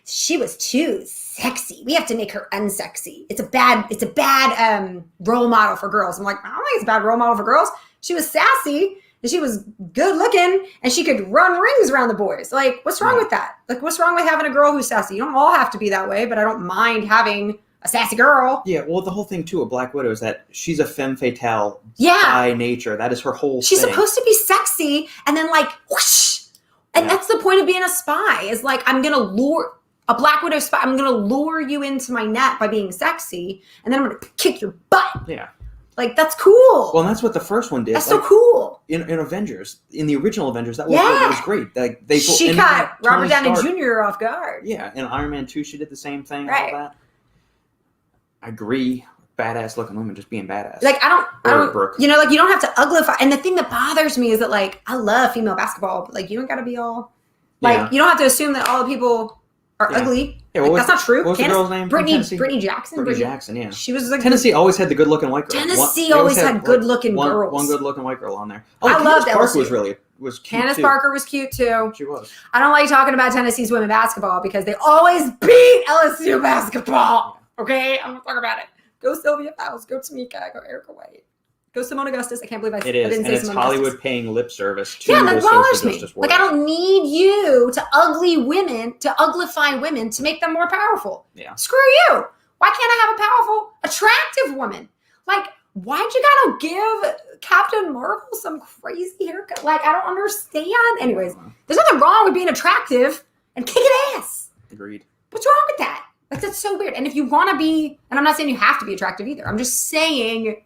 she was too sexy. We have to make her unsexy. It's a bad role model for girls. I'm like, I don't think it's a bad role model for girls. She was sassy and she was good looking and she could run rings around the boys. Like, what's wrong with that? Like, what's wrong with having a girl who's sassy? You don't all have to be that way, but I don't mind having a sassy girl. Yeah, well, the whole thing too of Black Widow is that she's a femme fatale by nature. That is her whole She's thing. supposed to be sexy and then like, whoosh. And that's the point of being a spy is like, I'm going to lure a Black Widow spy. I'm going to lure you into my net by being sexy. And then I'm going to kick your butt. Yeah. Like, that's cool. Well, and that's what the first one did. That's so cool. In Avengers, in the original Avengers, that was great. Like she caught Robert Downey Jr. off guard. Yeah, in Iron Man 2, she did the same thing. Right. All that. I agree. Badass looking women just being badass. Like, I don't Brooke. you don't have to uglify. And the thing that bothers me is that, like, I love female basketball, but like, you don't got to be all like, you don't have to assume that all the people are ugly. Yeah, like, that's not true. What was the girl's name? Brittany Jackson. Brittany Jackson, yeah. She was like Tennessee always had the good looking white girl. Tennessee always had good looking girls. One good looking white girl on there. I loved Candace Parker was cute Candace too. Parker was cute too. She was. I don't like talking about Tennessee's women basketball because they always beat LSU basketball. Okay, I'm gonna talk about it. Go Sylvia Fowles. Go Tamika. Go Erica White. Go Simone Augustus. I can't believe I It is, didn't and say it's Simone Hollywood Augustus. paying lip service to Yeah, the that social bothers me. justice Like, warrior. I don't need you to uglify women to make them more powerful. Yeah. Screw you. Why can't I have a powerful, attractive woman? Like, why'd you gotta give Captain Marvel some crazy haircut? Like, I don't understand. Anyways, there's nothing wrong with being attractive and kicking ass. Agreed. What's wrong with that? Like, that's so weird. And if you want to be, and I'm not saying you have to be attractive either. I'm just saying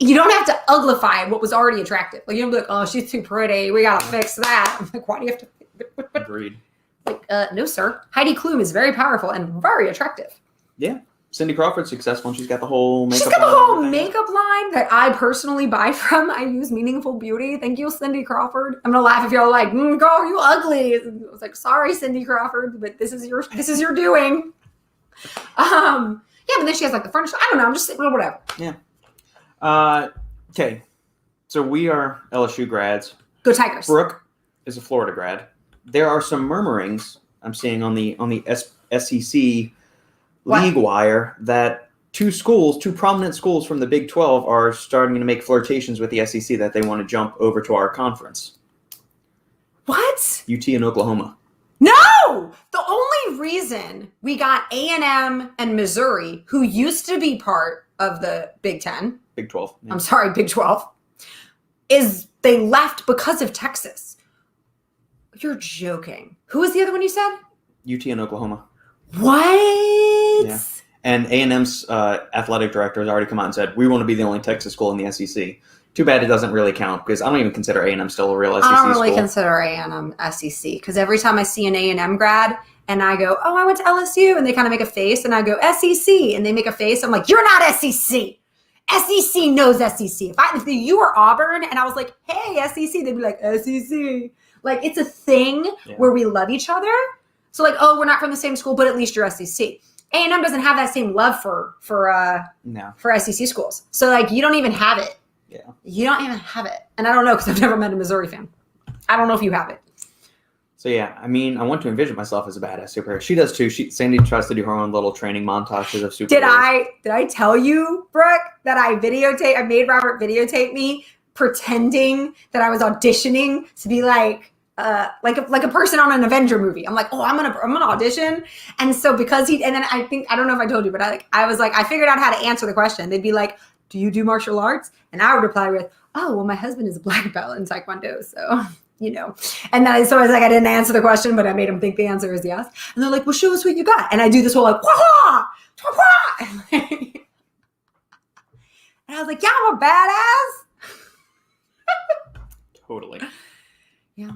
you don't have to uglify what was already attractive. Like, you don't be like, oh, she's too pretty. We got to fix that. I'm like, why do you have to? Agreed. Like, no, sir. Heidi Klum is very powerful and very attractive. Yeah. Cindy Crawford's successful, and she's got the whole makeup She's got the line whole and everything. makeup line that I personally buy from. I use Meaningful Beauty. Thank you, Cindy Crawford. I'm gonna laugh if y'all are like, girl, you ugly. I was like, sorry, Cindy Crawford, but this is your doing. Yeah, but then she has like the furniture. I don't know. I'm just whatever. Yeah. Okay. So we are LSU grads. Go Tigers. Brooke is a Florida grad. There are some murmurings I'm seeing on the SEC league wire that two prominent schools from the Big 12 are starting to make flirtations with the SEC that they want to jump over to our conference. What? UT and Oklahoma. No! The only reason we got A&M and Missouri, who used to be part of the Big 10, Big 12. Yeah. I'm sorry, Big 12, is they left because of Texas. You're joking. Who was the other one you said? UT and Oklahoma. What? Yeah. And A&M's athletic director has already come out and said, we want to be the only Texas school in the SEC. Too bad it doesn't really count, because I don't even consider A&M still a real SEC school. I don't really consider A&M SEC, because every time I see an A&M grad and I go, oh, I went to LSU, and they kind of make a face, and I go, SEC, and they make a face, I'm like, you're not SEC. SEC knows SEC. If you were Auburn and I was like, hey, SEC, they'd be like, SEC. Like, it's a thing where we love each other. So like, oh, we're not from the same school, but at least you're SEC. A&M doesn't have that same love for SEC schools. So like, you don't even have it. Yeah. You don't even have it. And I don't know, because I've never met a Missouri fan. I don't know if you have it. So yeah, I mean, I want to envision myself as a badass superhero. She does too. Sandy tries to do her own little training montages of superheroes. Did I tell you, Brooke, that I made Robert videotape me pretending that I was auditioning to be like a person on an Avenger movie. I'm like, oh, I'm gonna audition. And so because and then I don't know if I told you, but I figured out how to answer the question. They'd be like, do you do martial arts? And I would reply with, oh, well, my husband is a black belt in Taekwondo, so you know. And then so I was like, I didn't answer the question, but I made them think the answer is yes. And they're like, well, show us what you got. And I do this whole like, wah, wah, wah. And I was like, yeah, I'm a badass. Totally. Yeah.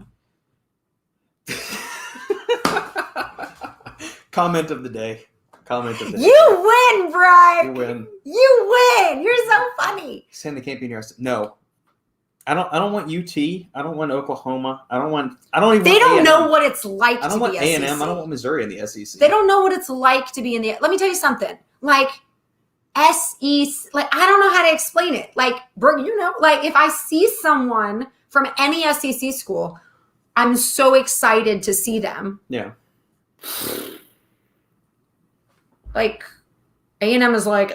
Comment of the day. You win, Brian. You win. You win. You're so funny. Sandy can't be near us. No. I don't want UT. I don't want Oklahoma. I don't even. They don't A&M. know what it's like to be SEC. I don't want A&M. I don't want Missouri in the SEC. They don't know what it's like to be in the. Let me tell you something. Like SEC. Like I don't know how to explain it. Like Brooke, you know, like if I see someone from any SEC school, I'm so excited to see them. Yeah. Like A&M is like,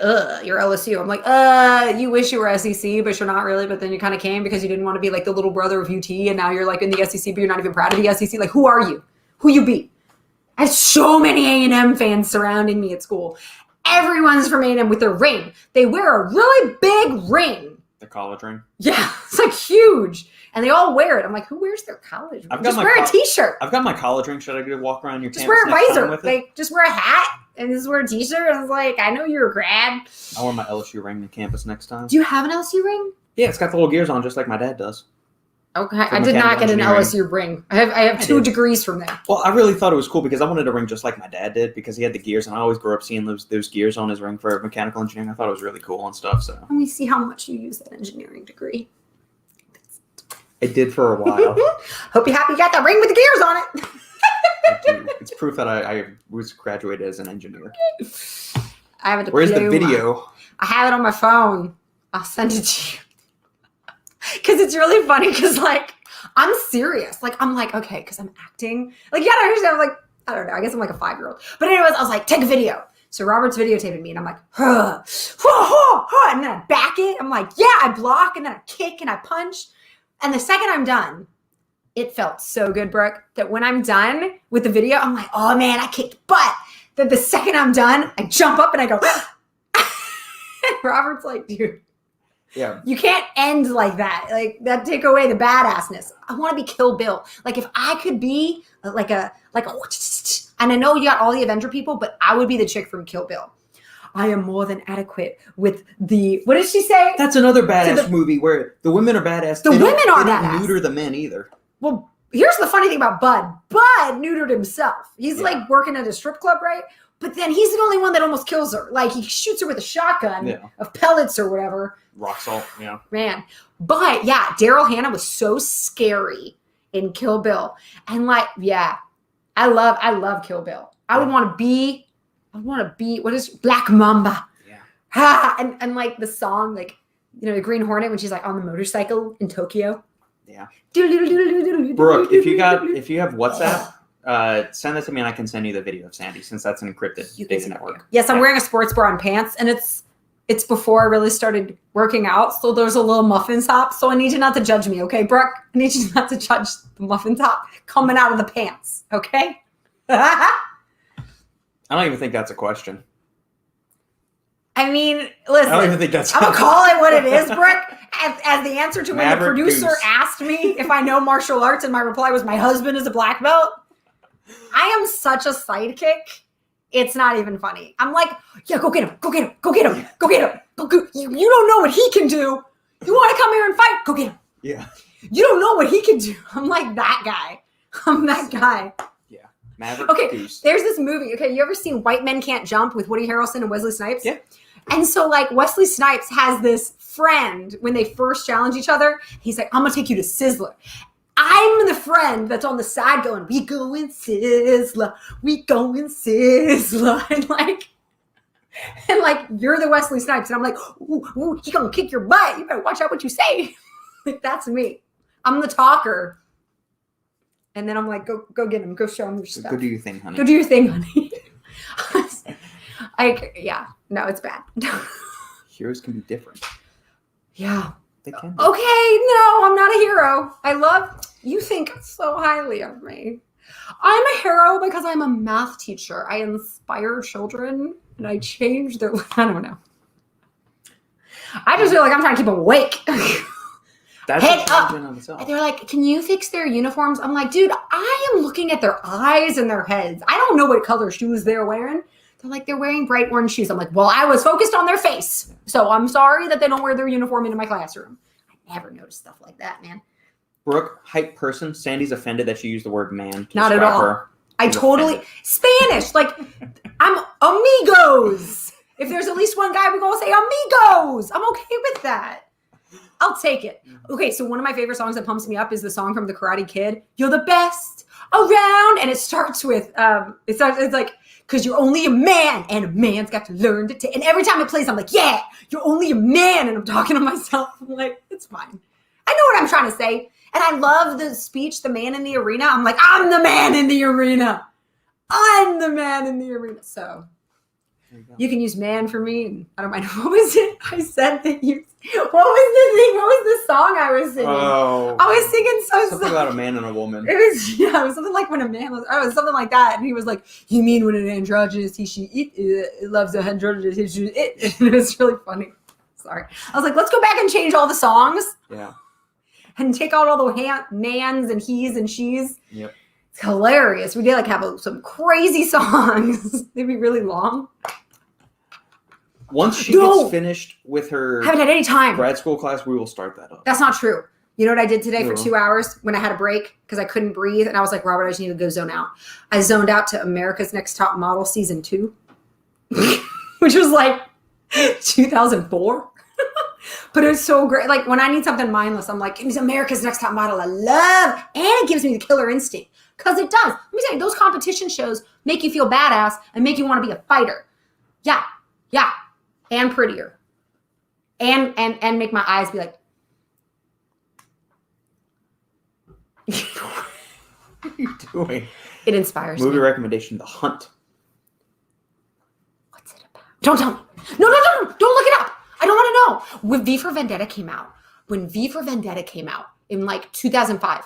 you're LSU. I'm like, you wish you were SEC, but you're not really. But then you kind of came because you didn't want to be like the little brother of UT, and now you're like in the SEC, but you're not even proud of the SEC. Like, who are you? Who you be? I have so many A&M fans surrounding me at school. Everyone's from A&M with their ring. They wear a really big ring. The college ring. Yeah, it's like huge. And they all wear it. I'm like, who wears their college ring? Just wear a t-shirt. I've got my college ring. Should I go walk around your just campus wear a next time visor. with it? Like, just wear a hat and just wear a t-shirt. I was like, I know you're a grad. I wear my LSU ring to campus next time. Do you have an LSU ring? Yeah, it's got the little gears on, just like my dad does. Okay, I did not get an LSU ring. I have 2 degrees from there. Well, I really thought it was cool because I wanted a ring just like my dad did because he had the gears, and I always grew up seeing those gears on his ring for mechanical engineering. I thought it was really cool and stuff. So let me see how much you use that engineering degree. It did for a while. Hope you're happy you got that ring with the gears on it. I do. It's proof that I was graduated as an engineer. I have a diploma. Where's the video? I have it on my phone. I'll send it to you. Because it's really funny because, like, I'm serious. Like, I'm like, okay, because I'm acting. Like, you gotta understand, I'm like, I don't know. I guess I'm like a 5-year-old. But anyways, I was like, take a video. So Robert's videotaping me, and I'm like, huh, huh, huh, and then I back it. I'm like, yeah, I block, and then I kick, and I punch. And the second I'm done, it felt so good, Brooke, that when I'm done with the video, I'm like, oh man, I kicked butt. Then the second I'm done, I jump up and I go, and Robert's like, dude. Yeah. You can't end like that. Like that take away the badassness. I want to be Kill Bill. Like if I could be like a and I know you got all the Avenger people, but I would be the chick from Kill Bill. I am more than adequate with the what did she say? That's another badass movie where the women are badass. The women are they badass. Don't neuter the men either. Well, here's the funny thing about Bud. Bud neutered himself. He's like working at a strip club, right? But then he's the only one that almost kills her. Like he shoots her with a shotgun of pellets or whatever. Rock salt, yeah. Man. But yeah, Daryl Hannah was so scary in Kill Bill. And like, yeah, I love Kill Bill. I would want to be, what is Black Mamba? Yeah. And like the song, like, you know, the Green Hornet when she's like on the motorcycle in Tokyo. Yeah. Brooke, if you have WhatsApp, send that to me and I can send you the video of Sandy since that's an encrypted data network. Yes, I'm wearing a sports bra and pants, and it's before I really started working out, so there's a little muffin top. So I need you not to judge me, okay, Brooke? I need you not to judge the muffin top coming out of the pants, okay? I don't even think that's a question. I mean, listen, I don't even think that's I'm going to call it what it is, Brooke. As the answer to when the producer Goose. asked me if I know martial arts, and my reply was my husband is a black belt. I am such a sidekick. It's not even funny. I'm like, yeah, go get him. Go get him. Go get him. Go get him. You don't know what he can do. You want to come here and fight? Go get him. Yeah. You don't know what he can do. I'm like that guy. I'm that guy. Yeah. Maverick Goose. There's this movie. Okay, you ever seen White Men Can't Jump with Woody Harrelson and Wesley Snipes? Yeah. And so, like, Wesley Snipes has this friend when they first challenge each other. He's like, I'm going to take you to Sizzler. I'm the friend that's on the side going, we going Sizzler. We going Sizzler. And like, you're the Wesley Snipes. And I'm like, ooh, he going to kick your butt. You better watch out what you say. Like, that's me. I'm the talker. And then I'm like, go get him. Go show him your stuff. Go do your thing, honey. Go do your thing, honey. No, it's bad. Heroes can be different. Yeah. They can be. Okay, no, I'm not a hero. You think so highly of me. I'm a hero because I'm a math teacher. I inspire children and I change their life. I don't know. I just feel like I'm trying to keep them awake. That's Head a challenge in and of itself. They're like, can you fix their uniforms? I'm like, dude, I am looking at their eyes and their heads. I don't know what color shoes they're wearing. They're like, they're wearing bright orange shoes. I'm like, well, I was focused on their face. So I'm sorry that they don't wear their uniform into my classroom. I never noticed stuff like that, man. Brooke, hype person. Sandy's offended that you used the word man. Not at all. Her. I totally Spanish. Like I'm amigos. If there's at least one guy, we're gonna say amigos. I'm okay with that. I'll take it. Okay, so one of my favorite songs that pumps me up is the song from The Karate Kid. You're the best around, and it starts with it's like because you're only a man, and a man's got to learn to take. And every time it plays, I'm like, yeah, you're only a man, and I'm talking to myself. I'm like, it's fine. I know what I'm trying to say. And I love the speech, the man in the arena. I'm like, I'm the man in the arena. I'm the man in the arena. So you can use man for me. And I don't mind. What was it? I said that you. What was the thing? What was the song I was singing? Oh, I was singing something about a man and a woman. It was something like when a man was. Oh, it was something like that. And he was like, "You mean when an androgynous it loves a androgynous it?" And it was really funny. Sorry, I was like, let's go back and change all the songs. Yeah. And take out all the mans and he's and she's. Yep. It's hilarious. We did like have some crazy songs. They'd be really long. Once she gets finished with her haven't had any time. grad school class, we will start that up. That's not true. You know what I did today for 2 hours when I had a break because I couldn't breathe and I was like, Robert, I just need to go zone out. I zoned out to America's Next Top Model season 2, which was like 2004. But it's so great. Like when I need something mindless, I'm like, it's America's Next Top Model. I love, and it gives me the killer instinct because it does. Let me tell you, those competition shows make you feel badass and make you want to be a fighter. Yeah, and prettier, and make my eyes be like. What are you doing? It inspires Movie me. recommendation: The Hunt. Don't tell me. No. Don't look it up. I don't want to know. When V for Vendetta came out in like 2005,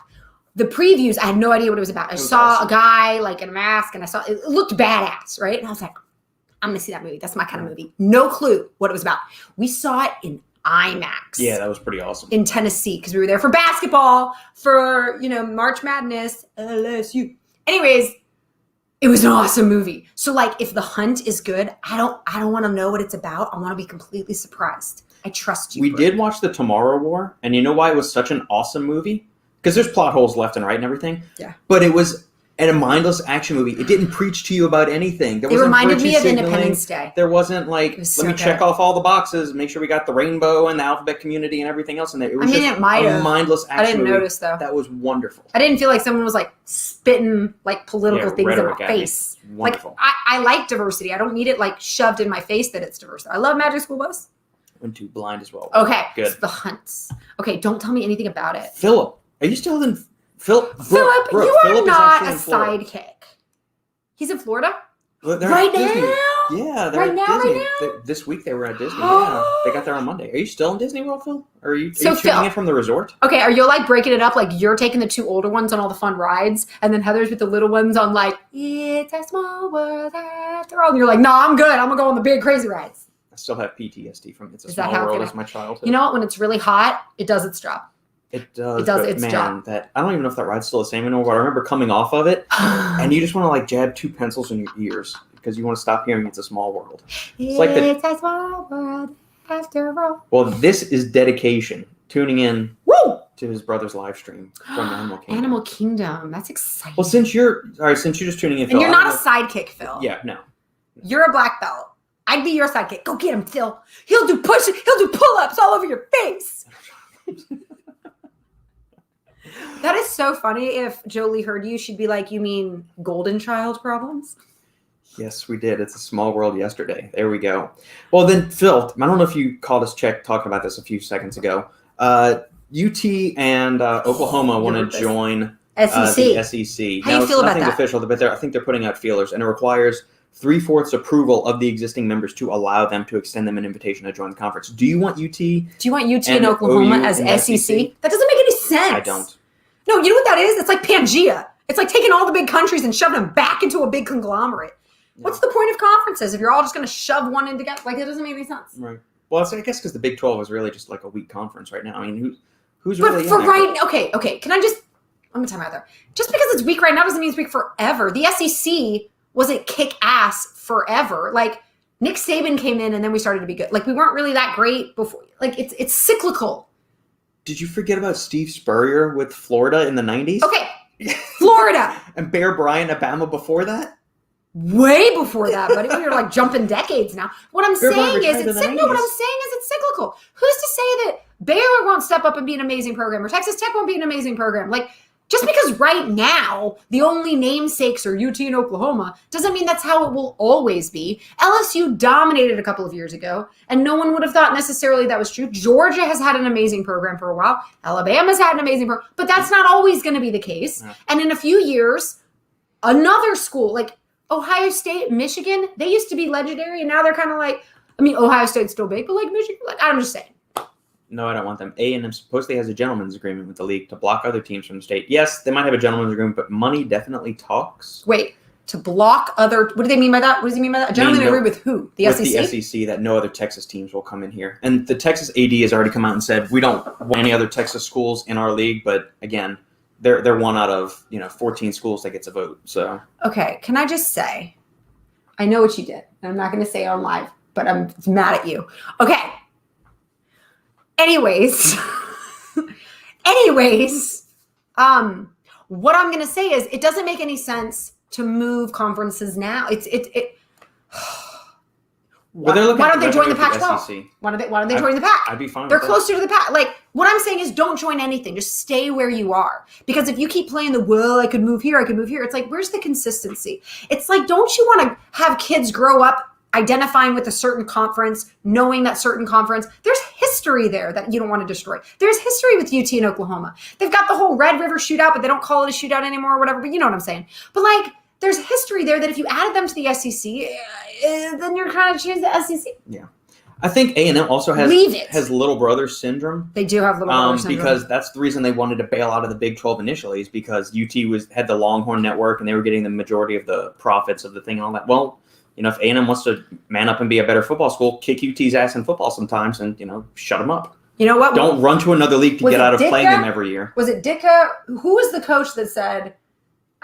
the previews, I had no idea what it was about. I saw awesome. a guy like in a mask and it looked badass, right? And I was like, I'm going to see that movie. That's my kind of movie. No clue what it was about. We saw it in IMAX. Yeah, that was pretty awesome. In Tennessee, because we were there for basketball, for, March Madness, LSU. Anyways, it was an awesome movie. So like, if The Hunt is good, I don't want to know what it's about. I want to be completely surprised. I trust you. We did watch The Tomorrow War, and you know why it was such an awesome movie? Because there's plot holes left and right and everything. Yeah. But it was a mindless action movie. It didn't preach to you about anything. It reminded me of Independence Day. There wasn't like, let me check off all the boxes, make sure we got the rainbow and the alphabet community and everything else in there. It was just a mindless action movie. I didn't notice, though. That was wonderful. I didn't feel like someone was like spitting like political things in my face. Wonderful. Like, I like diversity. I don't need it like shoved in my face that it's diverse. I love Magic School Bus. Went to Blind as well. Okay. Good. It's The Hunts. Okay, don't tell me anything about it. Philip. Are you still in... Philip, you are Philip not a sidekick. He's in Florida? Right Disney. now? Yeah, they're at Disney. This week they were at Disney. Yeah, they got there on Monday. Are you still in Disney World, Phil? Or are you tuning in from the resort? Okay, are you like breaking it up? Like you're taking the two older ones on all the fun rides, and then Heather's with the little ones on like, it's a small world after all. And you're like, no, I'm good. I'm going to go on the big crazy rides. I still have PTSD from It's a Small World as my childhood. You know what? When it's really hot, it does its job. It does. It does its job. I don't even know if that ride's still the same anymore, but I remember coming off of it, and you just want to like jab two pencils in your ears because you want to stop hearing It's a Small World. It's like a small world after all. Well, this is dedication. Tuning in to his brother's live stream from Animal Kingdom. Animal Kingdom. That's exciting. Well, since you're just tuning in, Phil, and you're not a sidekick, Phil. Yeah, no. You're a black belt. I'd be your sidekick. Go get him, Phil. He'll do pull-ups all over your face. That is so funny. If Jolie heard you, she'd be like, you mean golden child problems? Yes, we did. It's a Small World yesterday. There we go. Well, then, Phil, I don't know if you caught us talking about this a few seconds ago. UT and Oklahoma want to join SEC. The SEC. How do you feel about that? Nothing's official, but I think they're putting out feelers, and it requires 3/4 approval of the existing members to allow them to extend them an invitation to join the conference. Do you want UT? Do you want UT and Oklahoma as SEC? That doesn't make any sense. I don't. No, you know what that is? It's like Pangea. It's like taking all the big countries and shoving them back into a big conglomerate. Yeah. What's the point of conferences if you're all just going to shove one in together? Like, it doesn't make any sense. Right. Well, I guess because the Big 12 is really just like a weak conference right now. I mean, who's but really for in there? Okay. Can I just, I'm going to time out there. Just because it's weak right now doesn't mean it's weak forever. The SEC wasn't kick ass forever. Like, Nick Saban came in and then we started to be good. Like, we weren't really that great before. Like, it's cyclical. Did you forget about Steve Spurrier with Florida in the 90s? Okay. Florida. And Bear Bryant, Alabama before that? Way before that, buddy. We're like jumping decades now. What I'm saying is it's cyclical. Who's to say that Baylor won't step up and be an amazing program or Texas Tech won't be an amazing program? Like, just because right now the only namesakes are UT and Oklahoma doesn't mean that's how it will always be. LSU dominated a couple of years ago, and no one would have thought necessarily that was true. Georgia has had an amazing program for a while. Alabama's had an amazing program, but that's not always going to be the case. Yeah. And in a few years, another school like Ohio State, Michigan, they used to be legendary, and now they're kind of like, I mean, Ohio State's still big, but like Michigan, like I'm just saying. No, I don't want them. A&M supposedly has a gentleman's agreement with the league to block other teams from the state. Yes, they might have a gentleman's agreement, but money definitely talks. Wait, to block other, what do they mean by that? What does he mean by that? A gentleman's agreement with who? The SEC? The SEC, that no other Texas teams will come in here. And the Texas AD has already come out and said, we don't want any other Texas schools in our league, but again, they're one out of 14 schools that gets a vote. So okay, can I just say, I know what you did, and I'm not going to say it on live, but I'm mad at you. Okay. Anyways, what I'm going to say is it doesn't make any sense to move conferences now. Why don't they join the Pac-12? Why don't they join the Pac? I'd be fine. They're closer to the Pac. Like, what I'm saying is don't join anything. Just stay where you are. Because if you keep playing I could move here, it's like, where's the consistency? It's like, don't you want to have kids grow up identifying with a certain conference, knowing that certain conference, there's history there that you don't want to destroy. There's history with UT and Oklahoma. They've got the whole Red River shootout, but they don't call it a shootout anymore or whatever, but you know what I'm saying. But like, there's history there that if you added them to the SEC, then you're kind of choosing the SEC. Yeah. I think A&M also has little brother syndrome. They do have little brother syndrome. Because that's the reason they wanted to bail out of the Big 12 initially, is because UT had the Longhorn Network and they were getting the majority of the profits of the thing and all that. Well, if A&M wants to man up and be a better football school, kick UT's ass in football sometimes and, shut them up. You know what? Don't run to another league to get out of playing them every year. Was it Ditka? Who was the coach that said,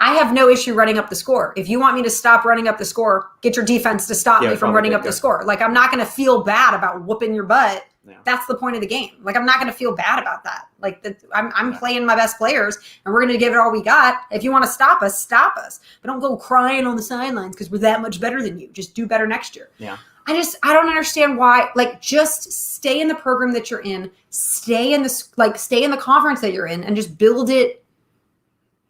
I have no issue running up the score. If you want me to stop running up the score, get your defense to stop me from running up the score. Like, I'm not going to feel bad about whooping your butt. Yeah. That's the point of the game. Like, I'm not going to feel bad about that. Like, I'm playing my best players, and we're going to give it all we got. If you want to stop us, stop us. But don't go crying on the sidelines because we're that much better than you. Just do better next year. Yeah. I don't understand why. Like, just stay in the program that you're in. Stay in the conference that you're in, and just build it.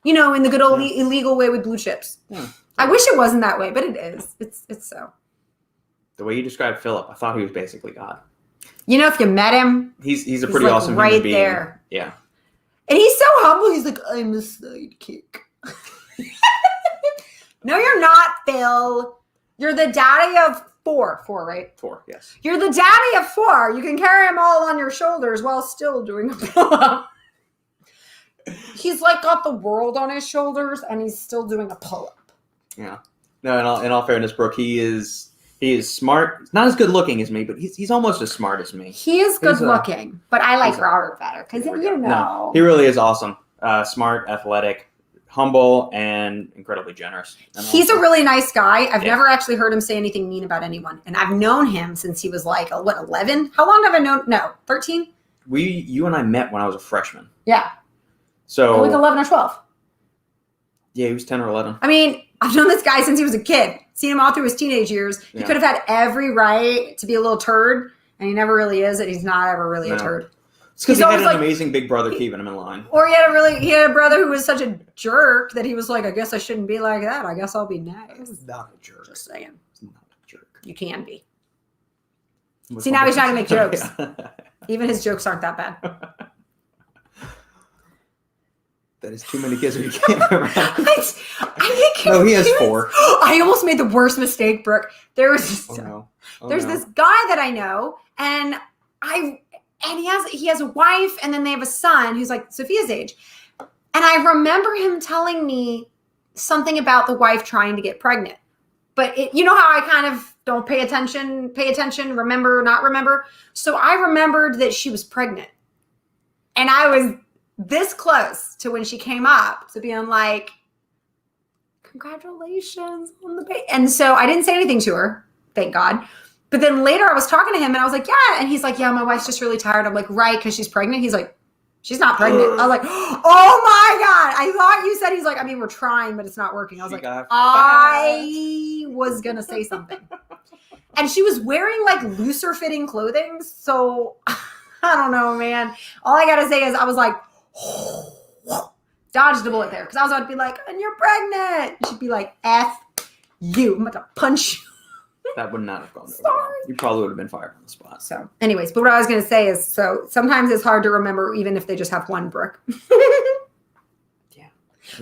In the good old illegal way with blue chips. Yeah. I wish it wasn't that way, but it is. It's so. The way you described Philip, I thought he was basically God. If you met him, he's a pretty awesome human being. There. Yeah. And he's so humble. He's like, I'm a sidekick. No, you're not, Phil. You're the daddy of 4. 4, right? 4, yes. You're the daddy of 4. You can carry them all on your shoulders while still doing a pull-up. He's like got the world on his shoulders and he's still doing a pull-up. Yeah. No, in all fairness, Brooke, he is smart. He's not as good looking as me, but he's almost as smart as me. He is good looking, but I like Robert better because No, he really is awesome. Smart, athletic, humble, and incredibly generous. He's a really nice guy. I've never actually heard him say anything mean about anyone. And I've known him since he was 11? How long have I known? No, 13? You and I met when I was a freshman. Yeah. So 11 or 12. Yeah, he was 10 or 11. I mean, I've known this guy since he was a kid. Seen him all through his teenage years. He could have had every right to be a little turd, and he never really is, and he's not ever really a turd. It's because he had an amazing big brother keeping him in line. Or he had a brother who was such a jerk that he was like, I guess I shouldn't be like that. I guess I'll be nice. He's not a jerk. Just saying. He's not a jerk. You can be. See, now he's trying to make jokes. Even his jokes aren't that bad. That is too many kids we can't remember. I get No, he has 4. I almost made the worst mistake, Brooke. There was this, there's this guy that I know, and he has a wife, and then they have a son who's like Sophia's age. And I remember him telling me something about the wife trying to get pregnant. But you know how I kind of don't pay attention, remember, not remember. So I remembered that she was pregnant. And I was this close to when she came up to being like, congratulations on the baby. And so I didn't say anything to her, thank God. But then later I was talking to him and I was like, yeah. And he's like, yeah, my wife's just really tired. I'm like, right, because she's pregnant. He's like, she's not pregnant. I was like, oh my God. I thought you said, he's like, I mean, we're trying, but it's not working. I was I was going to say something. And she was wearing like looser fitting clothing. So I don't know, man. All I got to say is I was like, dodged a bullet there. Because I was about to be like, and you're pregnant. She'd be like, F you. I'm about to punch you. That would not have gone over. You probably would have been fired on the spot. So anyways, but what I was going to say is, so sometimes it's hard to remember even if they just have one Brooke. Yeah.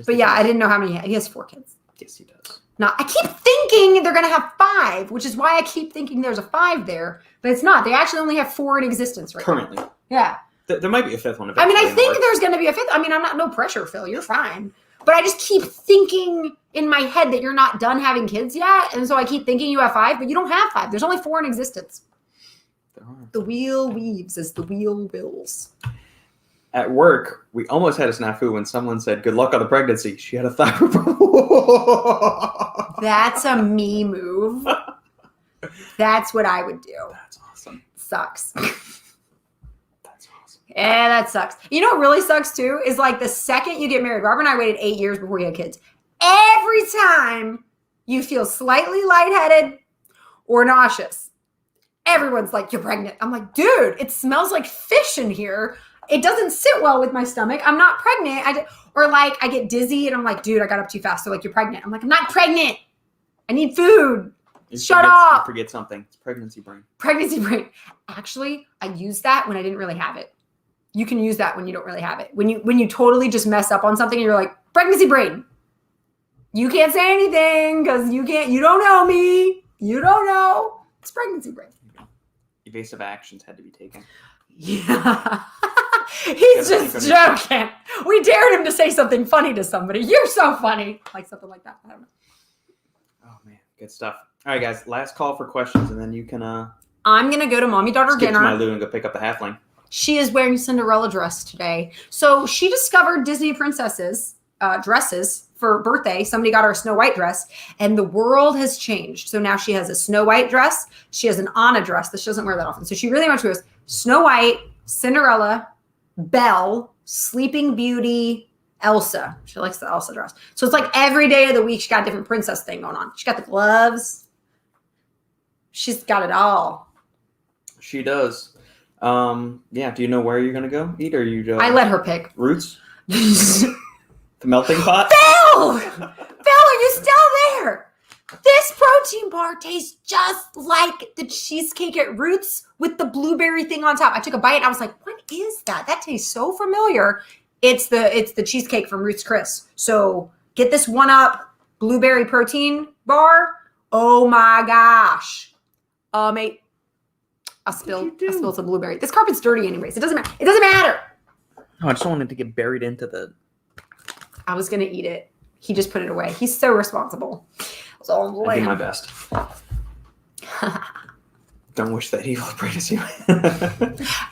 But yeah, I didn't know how many he has 4 kids. Yes, he does. Now, I keep thinking they're going to have 5, which is why I keep thinking there's a 5 there, but it's not. They actually only have 4 in existence right currently. Now. Yeah. There might be a 5th one. I mean, I think there's going to be a 5th. I mean, I'm not, no pressure, Phil. You're fine. But I just keep thinking in my head that you're not done having kids yet. And so I keep thinking you have 5, but you don't have 5. There's only 4 in existence. The wheel weaves as the wheel wills. At work, we almost had a snafu when someone said, good luck on the pregnancy. She had a thyroid. That's a me move. That's what I would do. That's awesome. Sucks. That's awesome. Yeah, that sucks. You know what really sucks too is like the second you get married. Robert and I waited 8 years before we had kids. Every time you feel slightly lightheaded or nauseous, everyone's like, you're pregnant. I'm like, dude, it smells like fish in here. It doesn't sit well with my stomach. I'm not pregnant. Or like I get dizzy and I'm like, dude, I got up too fast. So like, you're pregnant. I'm like, I'm not pregnant. I need food. Shut up. You forget something. It's pregnancy brain. Pregnancy brain. Actually, I used that when I didn't really have it. You can use that when you don't really have it. When you totally just mess up on something and you're like, pregnancy brain. You can't say anything because you don't know me. You don't know. It's pregnancy brain. Evasive actions had to be taken. Yeah. He's just joking. We dared him to say something funny to somebody. You're so funny. Like something like that. I don't know. Oh, man. Good stuff. All right, guys. Last call for questions, and then you can I'm going to go to mommy-daughter skip dinner. to my loo and go pick up the halfling. She is wearing Cinderella dress today. So she discovered Disney princesses dresses for birthday. Somebody got her a Snow White dress, and the world has changed. So now she has a Snow White dress. She has an Anna dress that she doesn't wear that often. So she really much goes Snow White, Cinderella, Belle, Sleeping Beauty, Elsa. She likes the Elsa dress. So it's like every day of the week, she got a different princess thing going on. She got the gloves. She's got it all. She does. Yeah. Do you know where you're gonna go eat, or you? I let her pick. Roots. The melting pot. Phil, are you still there? This protein bar tastes just like the cheesecake at Roots with the blueberry thing on top. I took a bite and I was like, what is that? That tastes so familiar. It's the cheesecake from Roots Chris. So get this 1-Up blueberry protein bar. Oh my gosh. Mate, I spilled some blueberry. This carpet's dirty anyways. It doesn't matter. It doesn't matter. Oh, I just don't want it to get buried into the. I was gonna eat it. He just put it away. He's so responsible. So I do my best. Don't wish that evil upon you.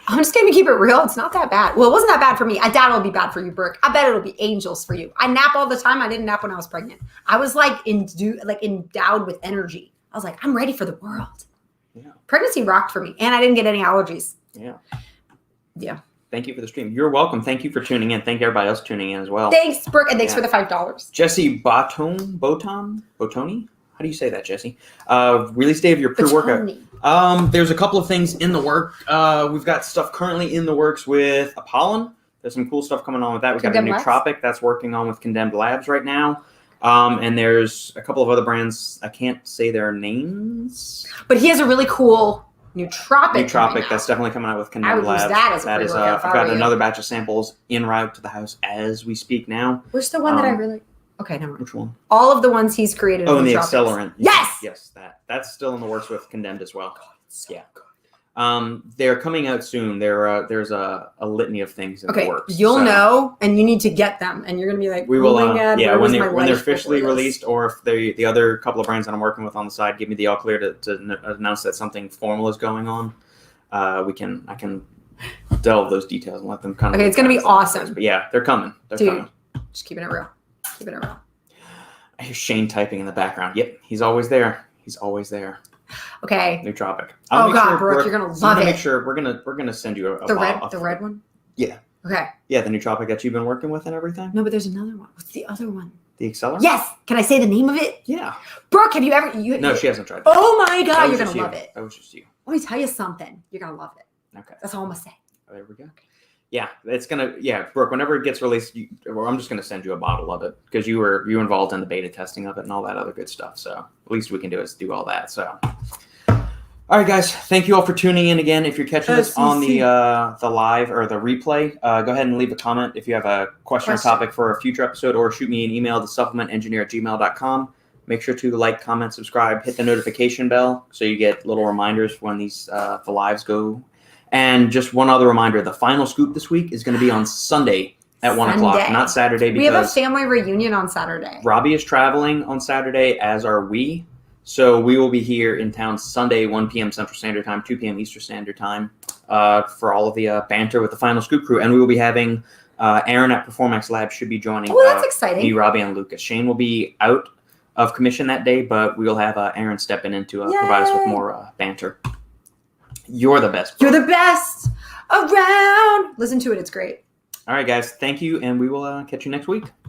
I'm just gonna keep it real. It's not that bad. Well, it wasn't that bad for me. I doubt it'll be bad for you, Brooke. I bet it'll be angels for you. I nap all the time. I didn't nap when I was pregnant. I was endowed with energy. I was like, I'm ready for the world. Yeah. Pregnancy rocked for me, and I didn't get any allergies. Yeah. Yeah. Thank you for the stream. You're welcome. Thank you for tuning in. Thank everybody else tuning in as well. Thanks, Brooke, and thanks for the $5. Jesse Botoni? How do you say that, Jesse? Release day of your pre-workout. There's a couple of things in the work. We've got stuff currently in the works with Apollon. There's some cool stuff coming on with that. We've got a nootropic that's working on with Condemned Labs right now. And there's a couple of other brands. I can't say their names. But he has a really cool nootropic that's definitely coming out with Condemned Labs. Use that as a pre-workout. I've got another batch of samples en route to the house as we speak now. Where's the one that I really... Okay, never mind. Which one? All of the ones he's created. Oh, and the accelerant. Yes! Yes, that's still in the works with Condemned as well. Yeah. They're coming out soon. There's a litany of things in the works. You'll know, and you need to get them, and you're gonna be like, we will. When they're officially released, or if the other couple of brands that I'm working with on the side give me the all clear to announce that something formal is going on, I can delve those details and let them kind of. Okay, it's gonna be awesome. But yeah, they're coming. They're coming. Just keeping it real. Keeping it real. I hear Shane typing in the background. Yep, he's always there. Okay. Nootropic. Oh God, Brooke, you're gonna love it. Make sure we're gonna send you the red one. Yeah. Okay. Yeah, the nootropic that you've been working with and everything. No, but there's another one. What's the other one? The accelerant. Yes. Can I say the name of it? Yeah. Brooke, have you ever? No, she hasn't tried. Oh my God, you're gonna love it. That was just you. Let me tell you something. You're gonna love it. Okay. That's all I'm gonna say. Oh, there we go. Yeah, it's gonna. Yeah, Brooke. Whenever it gets released, I'm just gonna send you a bottle of it because you were involved in the beta testing of it and all that other good stuff. So at least we can do is do all that. So, all right, guys. Thank you all for tuning in again. If you're catching this on the live or the replay, go ahead and leave a comment if you have a question or topic for a future episode, or shoot me an email to supplementengineer@gmail.com. Make sure to like, comment, subscribe, hit the notification bell so you get little reminders when these the lives go. And just one other reminder, the final scoop this week is going to be on Sunday at 1 o'clock, not Saturday. Because we have a family reunion on Saturday. Robbie is traveling on Saturday, as are we. So we will be here in town Sunday, 1 p.m. Central Standard Time, 2 p.m. Eastern Standard Time for all of the banter with the final scoop crew. And we will be having Aaron at Performax Lab should be joining. Oh, that's exciting. Me, Robbie, and Lucas. Shane will be out of commission that day, but we will have Aaron stepping in to provide us with more banter. You're the best. You're the best around. Listen to it. It's great. All right, guys. Thank you, and we will catch you next week.